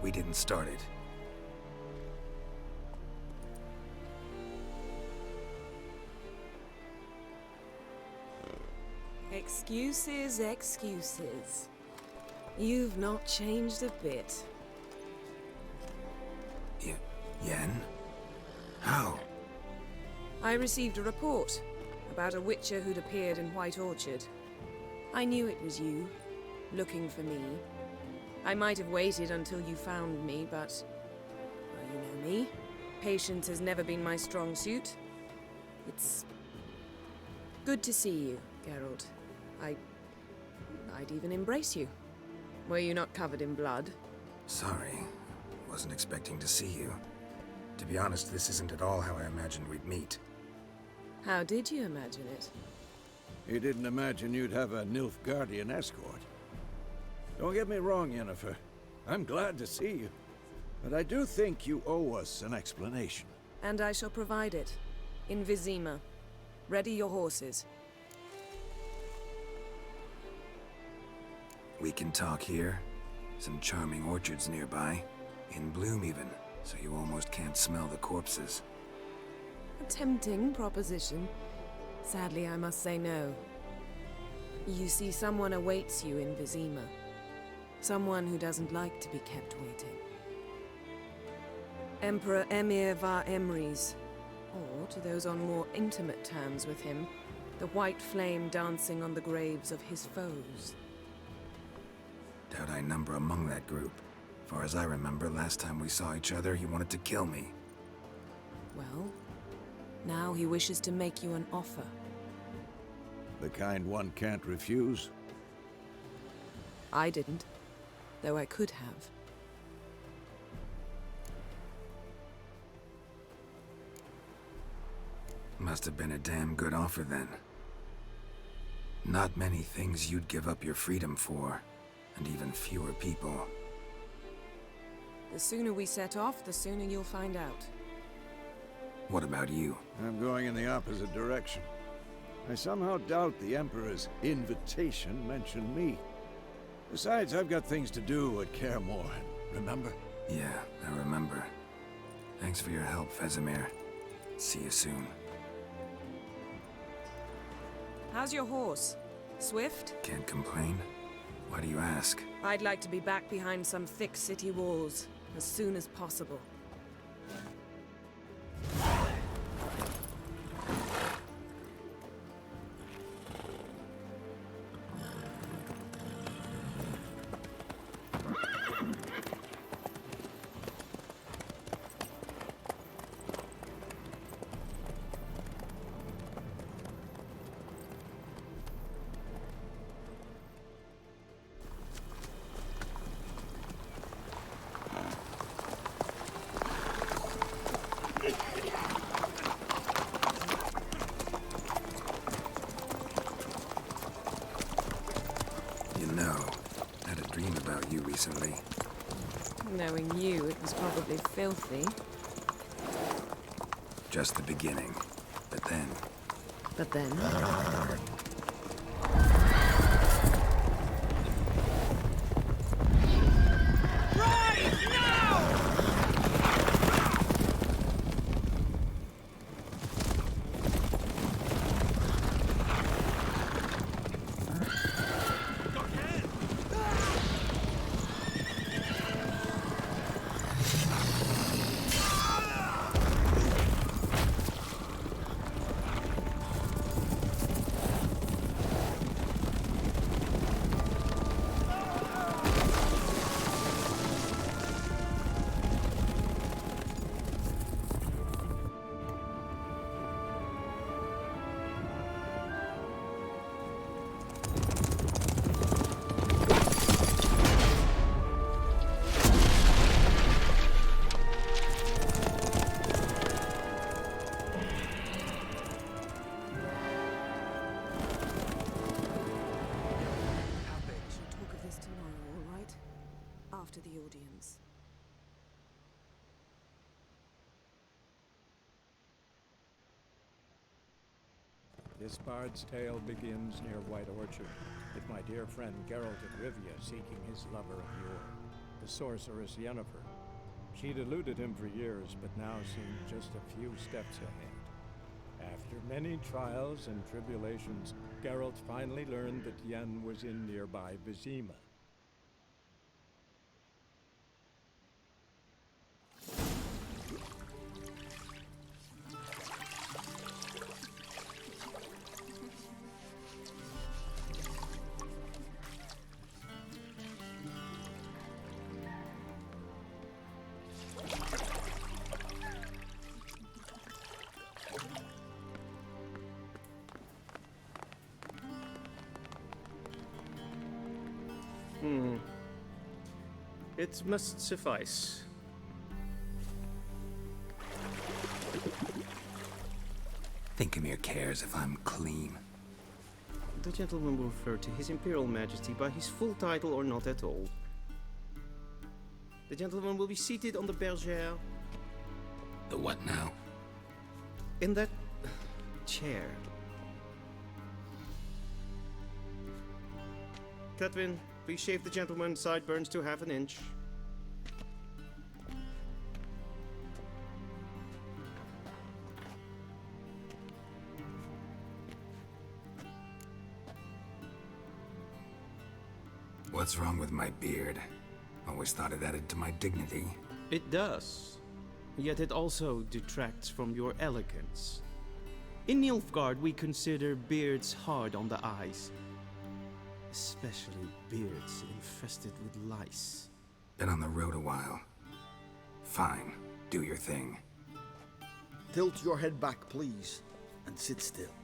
S3: We didn't start it.
S17: Excuses, excuses. You've not changed a bit.
S3: Yen? How?
S17: I received a report about a witcher who'd appeared in White Orchard. I knew it was you, looking for me. I might have waited until you found me, but... well, you know me. Patience has never been my strong suit. It's... good to see you, Geralt. I'd even embrace you. Were you not covered in blood?
S3: Sorry. Wasn't expecting to see you. To be honest, this isn't at all how I imagined we'd meet.
S17: How did you imagine it?
S11: You didn't imagine you'd have a Nilfgaardian escort. Don't get me wrong, Yennefer. I'm glad to see you. But I do think you owe us an explanation.
S17: And I shall provide it. In Vizima. Ready your horses.
S3: We can talk here. Some charming orchards nearby. In bloom even, so you almost can't smell the corpses.
S17: A tempting proposition. Sadly, I must say no. You see, someone awaits you in Vizima. Someone who doesn't like to be kept waiting. Emperor Emir var Emrys. Or, to those on more intimate terms with him, the white flame dancing on the graves of his foes.
S3: Doubt I number among that group. Far as I remember, last time we saw each other, he wanted to kill me.
S17: Well, now he wishes to make you an offer.
S11: The kind one can't refuse?
S17: I didn't, though I could have.
S3: Must have been a damn good offer then. Not many things you'd give up your freedom for, and even fewer people.
S17: The sooner we set off, the sooner you'll find out.
S3: What about you?
S11: I'm going in the opposite direction. I somehow doubt the Emperor's invitation mentioned me. Besides, I've got things to do at Kaer Morhen, remember?
S3: Yeah, I remember. Thanks for your help, Vesemir. See you soon.
S17: How's your horse? Swift?
S3: Can't complain. Why do you ask?
S17: I'd like to be back behind some thick city walls as soon as possible.
S3: Recently.
S17: Knowing you, it was probably filthy.
S3: Just the beginning. But then...
S17: But then... After the audience.
S18: This bard's tale begins near White Orchard, with my dear friend Geralt de Rivia seeking his lover of yore. the sorceress Yennefer. She'd eluded him for years, but now seemed just a few steps ahead. After many trials and tribulations, Geralt finally learned that Yen was in nearby Vizima.
S5: It must suffice.
S3: Thinkamere cares if I'm clean.
S5: The gentleman will refer to His Imperial Majesty by his full title or not at all. The gentleman will be seated on the bergère.
S3: The what now?
S5: In that chair. Catwin, please shave the gentleman's sideburns to half an inch.
S3: What's wrong with my beard? Always thought it added to my dignity.
S5: It does. Yet it also detracts from your elegance. In Nilfgaard, we consider beards hard on the eyes. Especially beards infested with lice.
S3: Been on the road a while. Fine, do your thing.
S6: Tilt your head back, please, and sit still.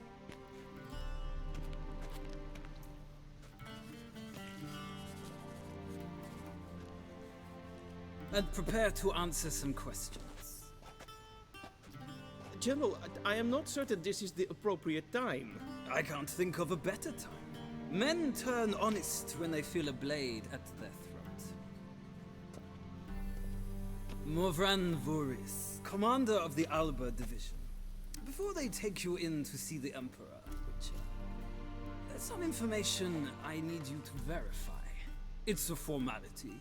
S19: And prepare to answer some questions.
S5: General, I am not certain this is the appropriate time.
S19: I can't think of a better time. Men turn honest when they feel a blade at their throat. Morvran Voris, commander of the Alba Division. Before they take you in to see the Emperor, Witcher, there's some information I need you to verify. It's a formality,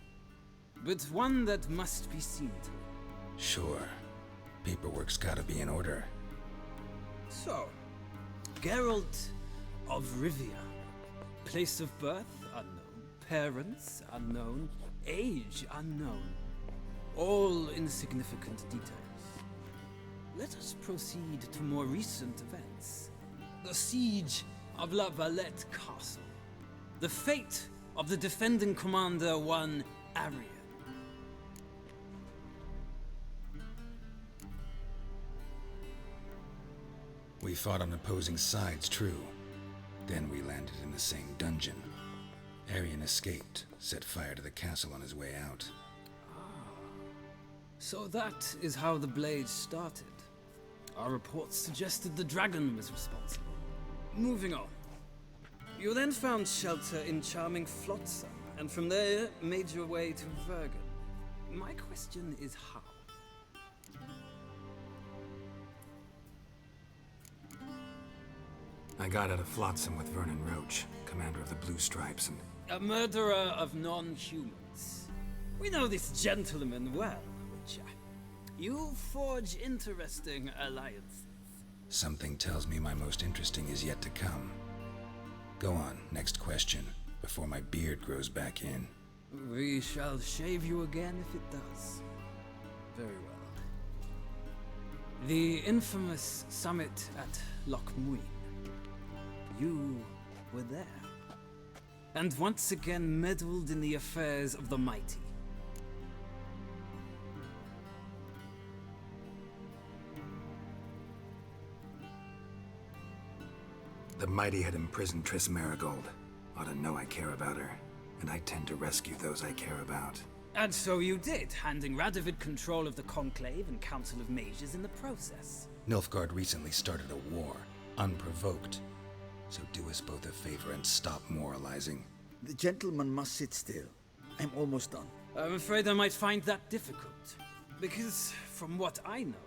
S19: but one that must be seen to.
S3: Sure. Paperwork's gotta be in order.
S19: So, Geralt of Rivia. Place of birth, unknown. Parents, unknown. Age, unknown. All insignificant details. Let us proceed to more recent events. The siege of La Valette Castle. The fate of the defending commander, one Arian.
S3: We fought on opposing sides, true. Then we landed in the same dungeon. Arian escaped, set fire to the castle on his way out.
S19: So that is how the Blade started. Our reports suggested the dragon was responsible. Moving on. You then found shelter in charming Flotsam, and from there made your way to Vergen. My question is how?
S3: I got out of Flotsam with Vernon Roach, commander of the Blue Stripes, and...
S19: A murderer of non-humans. We know this gentleman well, Witcher. You forge interesting alliances.
S3: Something tells me my most interesting is yet to come. Go on, next question, before my beard grows back in.
S19: We shall shave you again if it does. Very well. The infamous summit at Loch Muin. You were there. And once again meddled in the affairs of the mighty.
S3: The mighty had imprisoned Triss Marigold. Ought to know I care about her, and I tend to rescue those I care about.
S19: And so you did, handing Radovid control of the Conclave and Council of Mages in the process.
S3: Nilfgaard recently started a war, unprovoked. So do us both a favor and stop moralizing.
S6: The gentleman must sit still. I'm almost done.
S19: I'm afraid I might find that difficult. Because, from what I know,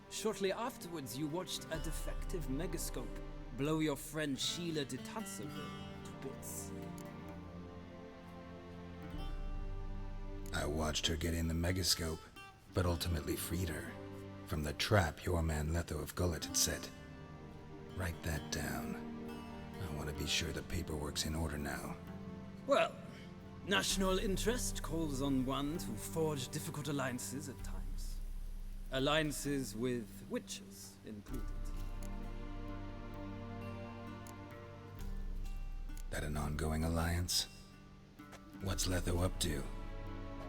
S19: shortly afterwards you watched a defective megascope blow your friend Sheila de Tanserville to bits.
S3: I watched her get in the megascope, but ultimately freed her from the trap your man Letho of Gullet had set. Write that down. I want to be sure the paperwork's in order now.
S19: Well, national interest calls on one to forge difficult alliances at times. Alliances with witches included.
S3: That an ongoing alliance? What's Letho up to?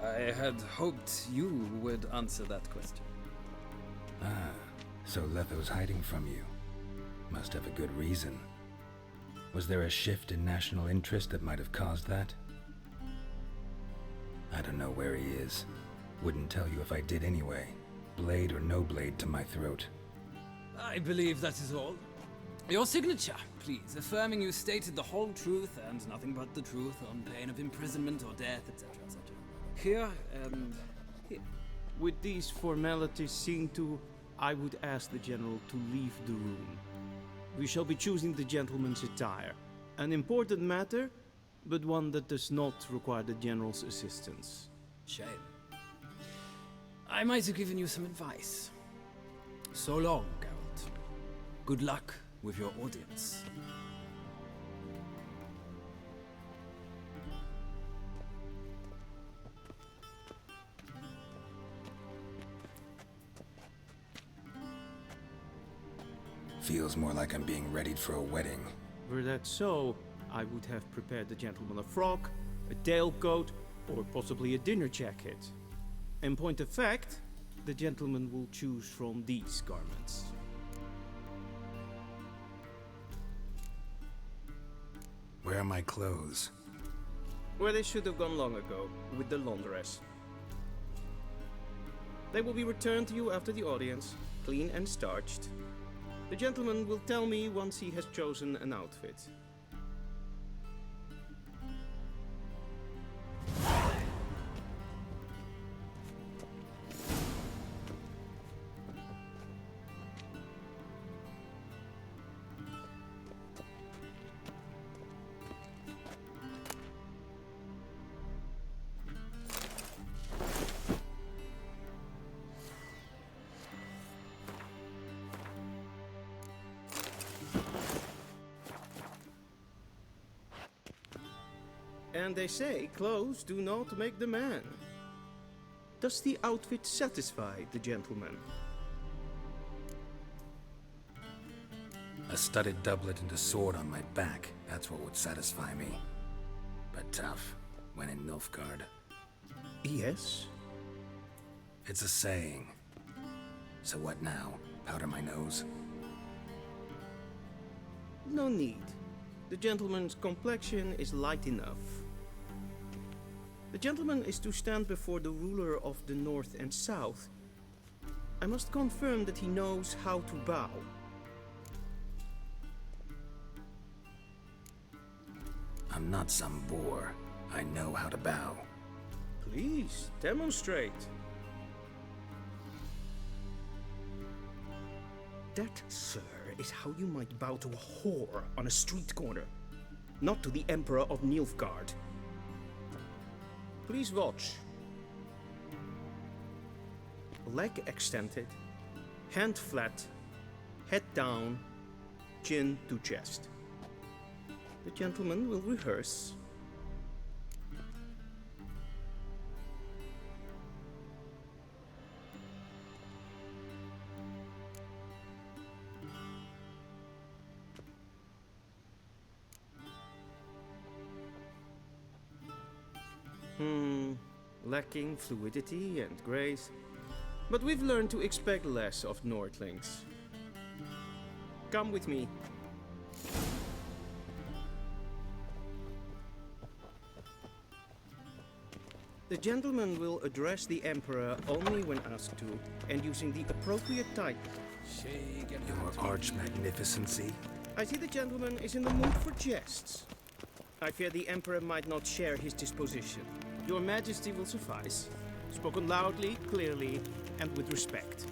S19: I had hoped you would answer that question.
S3: Ah, so Letho's hiding from you. Must have a good reason. Was there a shift in national interest that might have caused that? I don't know where he is. Wouldn't tell you if I did anyway. Blade or no blade to my throat.
S19: I believe that is all. Your signature, please, affirming you stated the whole truth and nothing but the truth on pain of imprisonment or death, etc., etc. Here and here.
S20: With these formalities seen to, I would ask the General to leave the room. We shall be choosing the gentleman's attire. An important matter, but one that does not require the General's assistance.
S19: Shame. I might have given you some advice. So long, Geralt. Good luck with your audience.
S3: Feels more like I'm being readied for a wedding.
S20: Were that so, I would have prepared the gentleman a frock, a tailcoat, or possibly a dinner jacket. In point of fact, the gentleman will choose from these garments.
S3: Where are my clothes?
S20: Where they should have gone long ago, with the laundress. They will be returned to you after the audience, clean and starched. The gentleman will tell me once he has chosen an outfit. And they say clothes do not make the man. Does the outfit satisfy the gentleman?
S3: A studded doublet and a sword on my back, that's what would satisfy me. But tough, when in Nilfgaard.
S20: Yes?
S3: It's a saying. So what now? Powder my nose?
S20: No need. The gentleman's complexion is light enough. The gentleman is to stand before the ruler of the North and South. I must confirm that he knows how to bow.
S3: I'm not some boor. I know how to bow.
S20: Please, demonstrate. That, sir, is how you might bow to a whore on a street corner, not to the Emperor of Nilfgaard. Please watch. Leg extended, hand flat, head down, chin to chest. The gentleman will rehearse. Lacking fluidity and grace, but we've learned to expect less of Nordlings. Come with me. The gentleman will address the Emperor only when asked to, and using the appropriate title.
S3: Your arch-magnificency?
S20: I see the gentleman is in the mood for jests. I fear the Emperor might not share his disposition. Your Majesty will suffice. Spoken loudly, clearly, and with respect.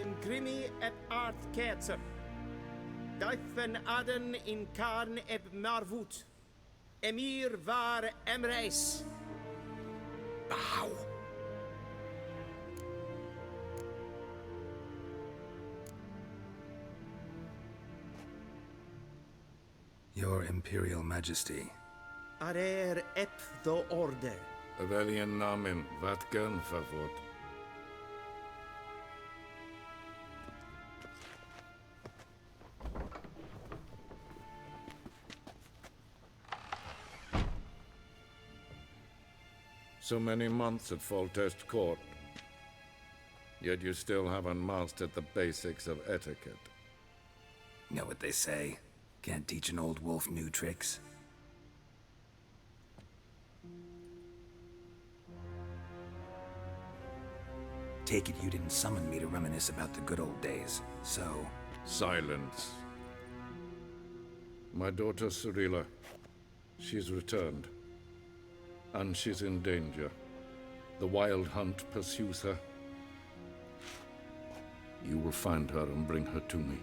S21: in grimi eb art ketzer. Duifen aden in karn eb marvoet. Emir var emreis.
S11: Bow.
S3: Your Imperial Majesty.
S21: Arer ep do orde.
S22: Velen namen, wat gun favor. So many months at Foltest Court, yet you still haven't mastered the basics of etiquette.
S3: Know what they say? Can't teach an old wolf new tricks. Take it you didn't summon me to reminisce about the good old days, so...
S22: Silence. My daughter Ciri, she's returned. And she's in danger. The Wild Hunt pursues her. You will find her and bring her to me.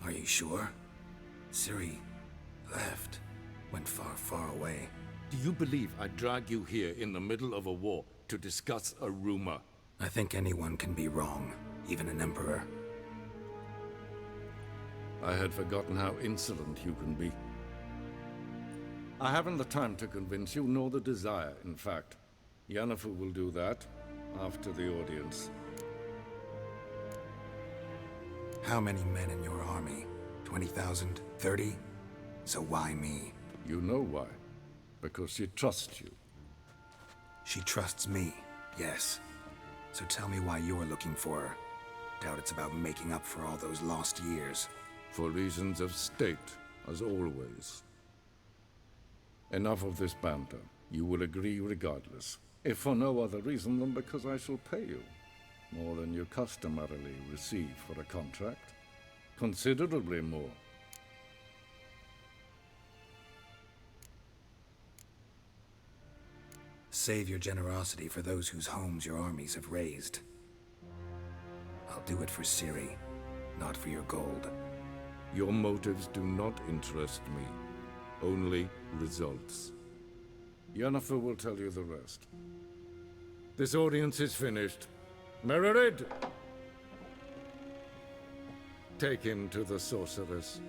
S3: Are you sure? Ciri left. Went far, far away.
S22: Do you believe I drag you here in the middle of a war to discuss a rumor?
S3: I think anyone can be wrong, even an emperor.
S22: I had forgotten how insolent you can be. I haven't the time to convince you, nor the desire, in fact. Yennefer will do that after the audience.
S3: How many men in your army? 20,000? 30? So why me?
S22: You know why. Because she trusts you.
S3: She trusts me, yes. So tell me why you're looking for her. Doubt it's about making up for all those lost years.
S22: For reasons of state, as always. Enough of this banter. You will agree regardless. If for no other reason than because I shall pay you. More than you customarily receive for a contract. Considerably more.
S3: Save your generosity for those whose homes your armies have razed. I'll do it for Ciri, not for your gold.
S22: Your motives do not interest me. Only results. Yennefer will tell you the rest. This audience is finished. Mererid! Take him to the sorceress.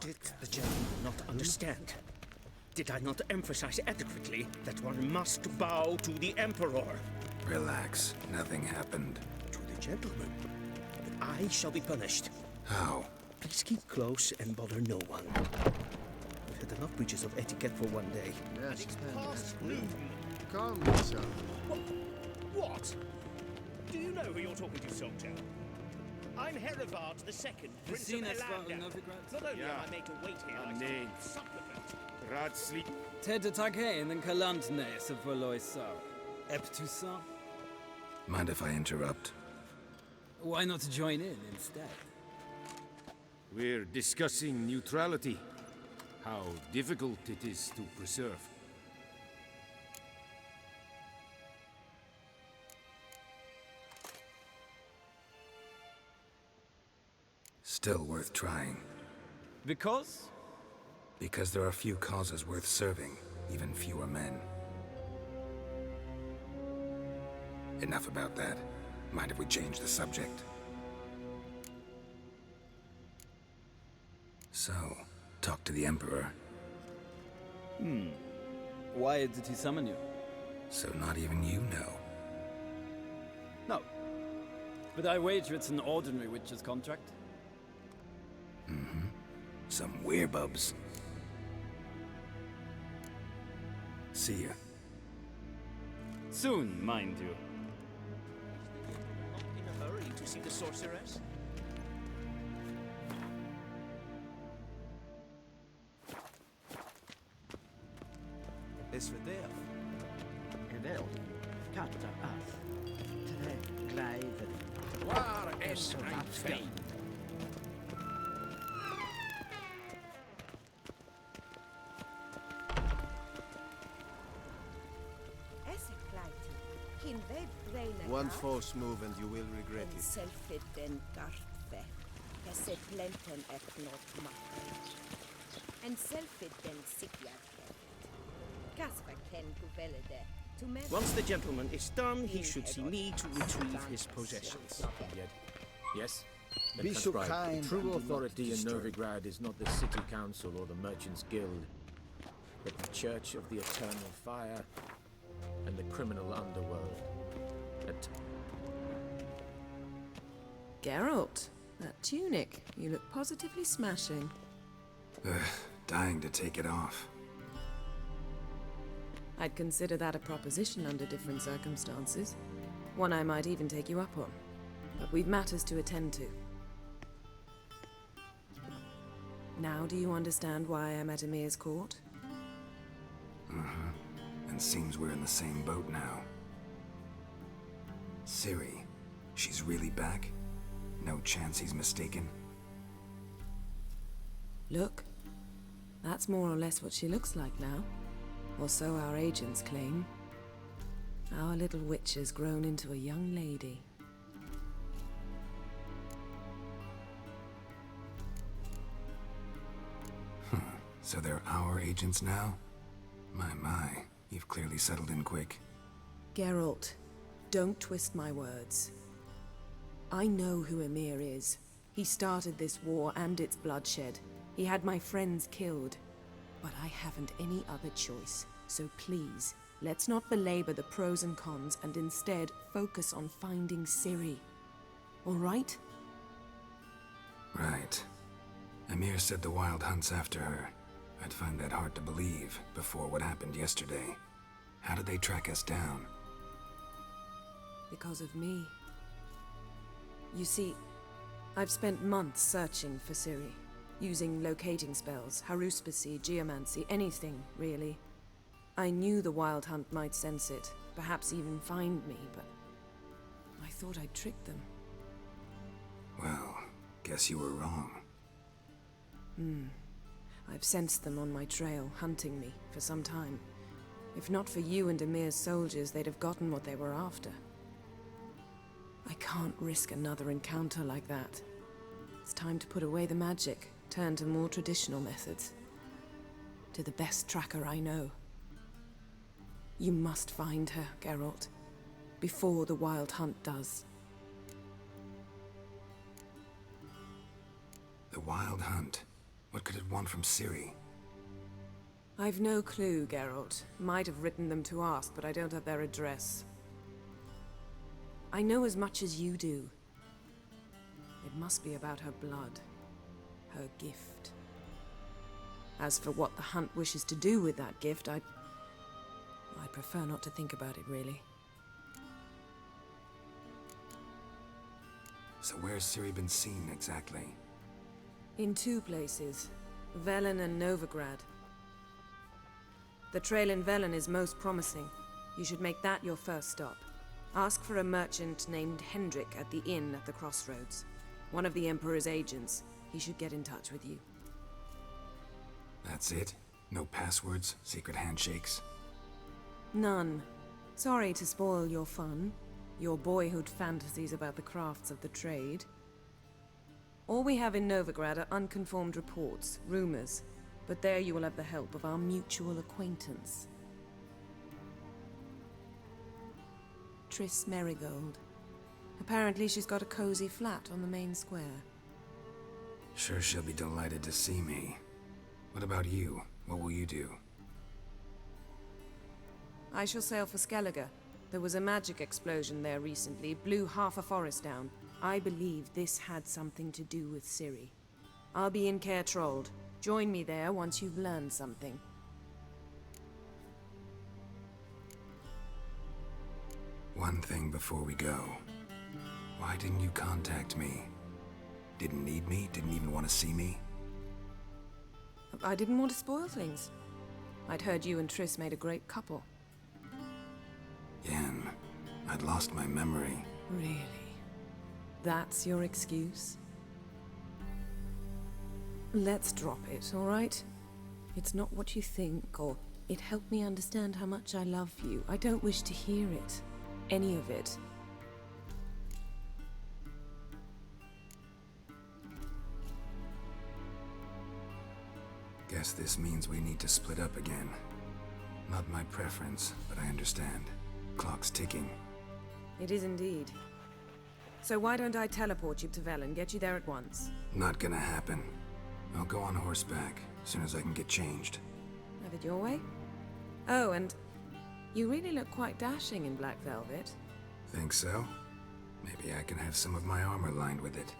S21: Did the gentleman not understand? Did I not emphasize adequately that one must bow to the Emperor?
S3: Relax. Nothing happened.
S21: To the gentleman. But I shall be punished.
S3: How?
S21: Please keep close and bother no one. We've had enough breaches of etiquette for one day.
S15: Yes,
S21: It's past noon.
S15: Calm yourself.
S21: What? Do you know who you're talking to, soldier? I'm Herivard II, Prince of Elanda. Not only am I made to wait here, I still supplicant.
S5: Rad sleep.
S19: Ted Take in the Kalantne, Savoloisa. Eptusa?
S3: Mind if I interrupt?
S19: Why not join in instead?
S5: We're discussing neutrality. How difficult it is to preserve.
S3: Still worth trying.
S19: Because?
S3: Because there are few causes worth serving, even fewer men. Enough about that. Mind if we change the subject? So, talk to the Emperor.
S19: Why did he summon you?
S3: So not even you know.
S19: No. But I wager it's an ordinary witch's contract.
S3: Mm-hmm. Some werebubs. See ya.
S19: Soon, mind you.
S21: Not in a hurry to see the sorceress?
S7: Is for death.
S23: Geweld, katter af. Tre glijven.
S9: Waar is mijn veen?
S6: One false move and you will regret it.
S14: Selfiden gartve. Kese plenten eknot makket. En selfiden sikjarket. Kasva ken kuvelede.
S20: Once the gentleman is done, he should see me to retrieve his possessions.
S13: Yes?
S6: Be so kind
S13: The true
S6: and do not
S13: authority in
S6: disturb.
S13: Novigrad is not the city council or the merchants' guild, but the Church of the Eternal Fire and the criminal underworld.
S17: Geralt, that tunic. You look positively smashing.
S3: Dying to take it off.
S17: I'd consider that a proposition under different circumstances. One I might even take you up on. But we've matters to attend to. Now do you understand why I'm at Emir's court?
S3: And seems we're in the same boat now. Ciri, she's really back? No chance he's mistaken?
S17: Look, that's more or less what she looks like now. Or so our agents claim. Our little witch has grown into a young lady.
S3: So they're our agents now? My, you've clearly settled in quick.
S17: Geralt, don't twist my words. I know who Emir is. He started this war and its bloodshed. He had my friends killed. But I haven't any other choice. So please, let's not belabor the pros and cons and instead focus on finding Ciri. All right?
S3: Right. Emir said the Wild Hunt's after her. I'd find that hard to believe before what happened yesterday. How did they track us down?
S17: Because of me. You see, I've spent months searching for Ciri. Using locating spells, haruspicy, geomancy, anything, really. I knew the Wild Hunt might sense it, perhaps even find me, but I thought I'd trick them.
S3: Well, guess you were wrong.
S17: I've sensed them on my trail, hunting me, for some time. If not for you and Emir's soldiers, they'd have gotten what they were after. I can't risk another encounter like that. It's time to put away the magic, turn to more traditional methods. To the best tracker I know. You must find her, Geralt. Before the Wild Hunt does.
S3: The Wild Hunt? What could it want from Ciri?
S17: I've no clue, Geralt. Might have written them to ask, but I don't have their address. I know as much as you do. It must be about her blood. Her gift. As for what the Hunt wishes to do with that gift, I prefer not to think about it, really.
S3: So where's Ciri been seen, exactly?
S17: In two places. Velen and Novigrad. The trail in Velen is most promising. You should make that your first stop. Ask for a merchant named Hendrik at the inn at the crossroads. One of the Emperor's agents. He should get in touch with you.
S3: That's it? No passwords, secret handshakes?
S17: None. Sorry to spoil your fun. Your boyhood fantasies about the crafts of the trade. All we have in Novigrad are unconformed reports, rumors. But there you will have the help of our mutual acquaintance. Triss Merigold. Apparently she's got a cozy flat on the main square.
S3: Sure she'll be delighted to see me. What about you? What will you do?
S17: I shall sail for Skellige. There was a magic explosion there recently, blew half a forest down. I believe this had something to do with Ciri. I'll be in Caer Trold. Join me there once you've learned something.
S3: One thing before we go. Why didn't you contact me? Didn't need me? Didn't even want to see me?
S17: I didn't want to spoil things. I'd heard you and Triss made a great couple.
S3: Yen, I'd lost my memory.
S17: Really? That's your excuse? Let's drop it, all right? It's not what you think, or it helped me understand how much I love you. I don't wish to hear it. Any of it.
S3: Guess this means we need to split up again. Not my preference, but I understand. Clock's ticking.
S17: It is indeed. So why don't I teleport you to Velen, get you there at once?
S3: Not gonna happen. I'll go on horseback, as soon as I can get changed.
S17: Have it your way? Oh, and you really look quite dashing in black velvet.
S3: Think so? Maybe I can have some of my armor lined with it.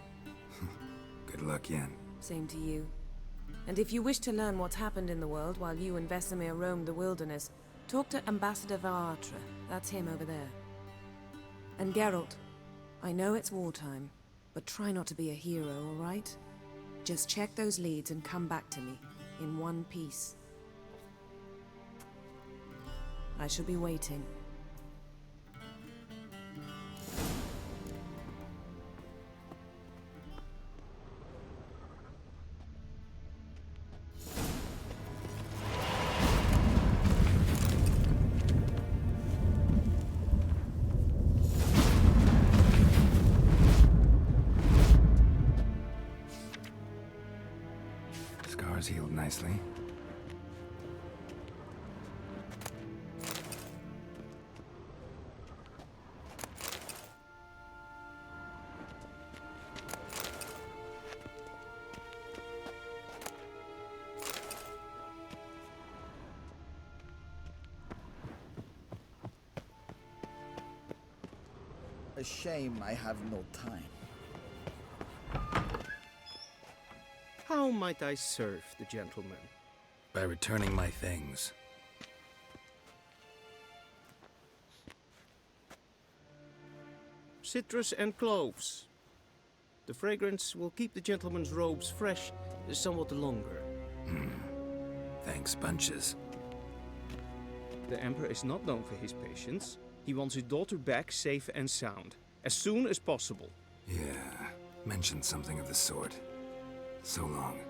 S3: Good luck, Yen.
S17: Same to you. And if you wish to learn what's happened in the world while you and Vesemir roamed the wilderness, talk to Ambassador Varatra. That's him over there. And Geralt, I know it's wartime, but try not to be a hero, all right? Just check those leads and come back to me, in one piece. I shall be waiting.
S3: Scars healed nicely.
S4: A shame I have no time.
S20: How might I serve the gentleman?
S3: By returning my things.
S20: Citrus and cloves. The fragrance will keep the gentleman's robes fresh somewhat longer.
S3: Thanks, bunches.
S20: The Emperor is not known for his patience. He wants his daughter back safe and sound, as soon as possible.
S3: Yeah, mentioned something of the sort. So long.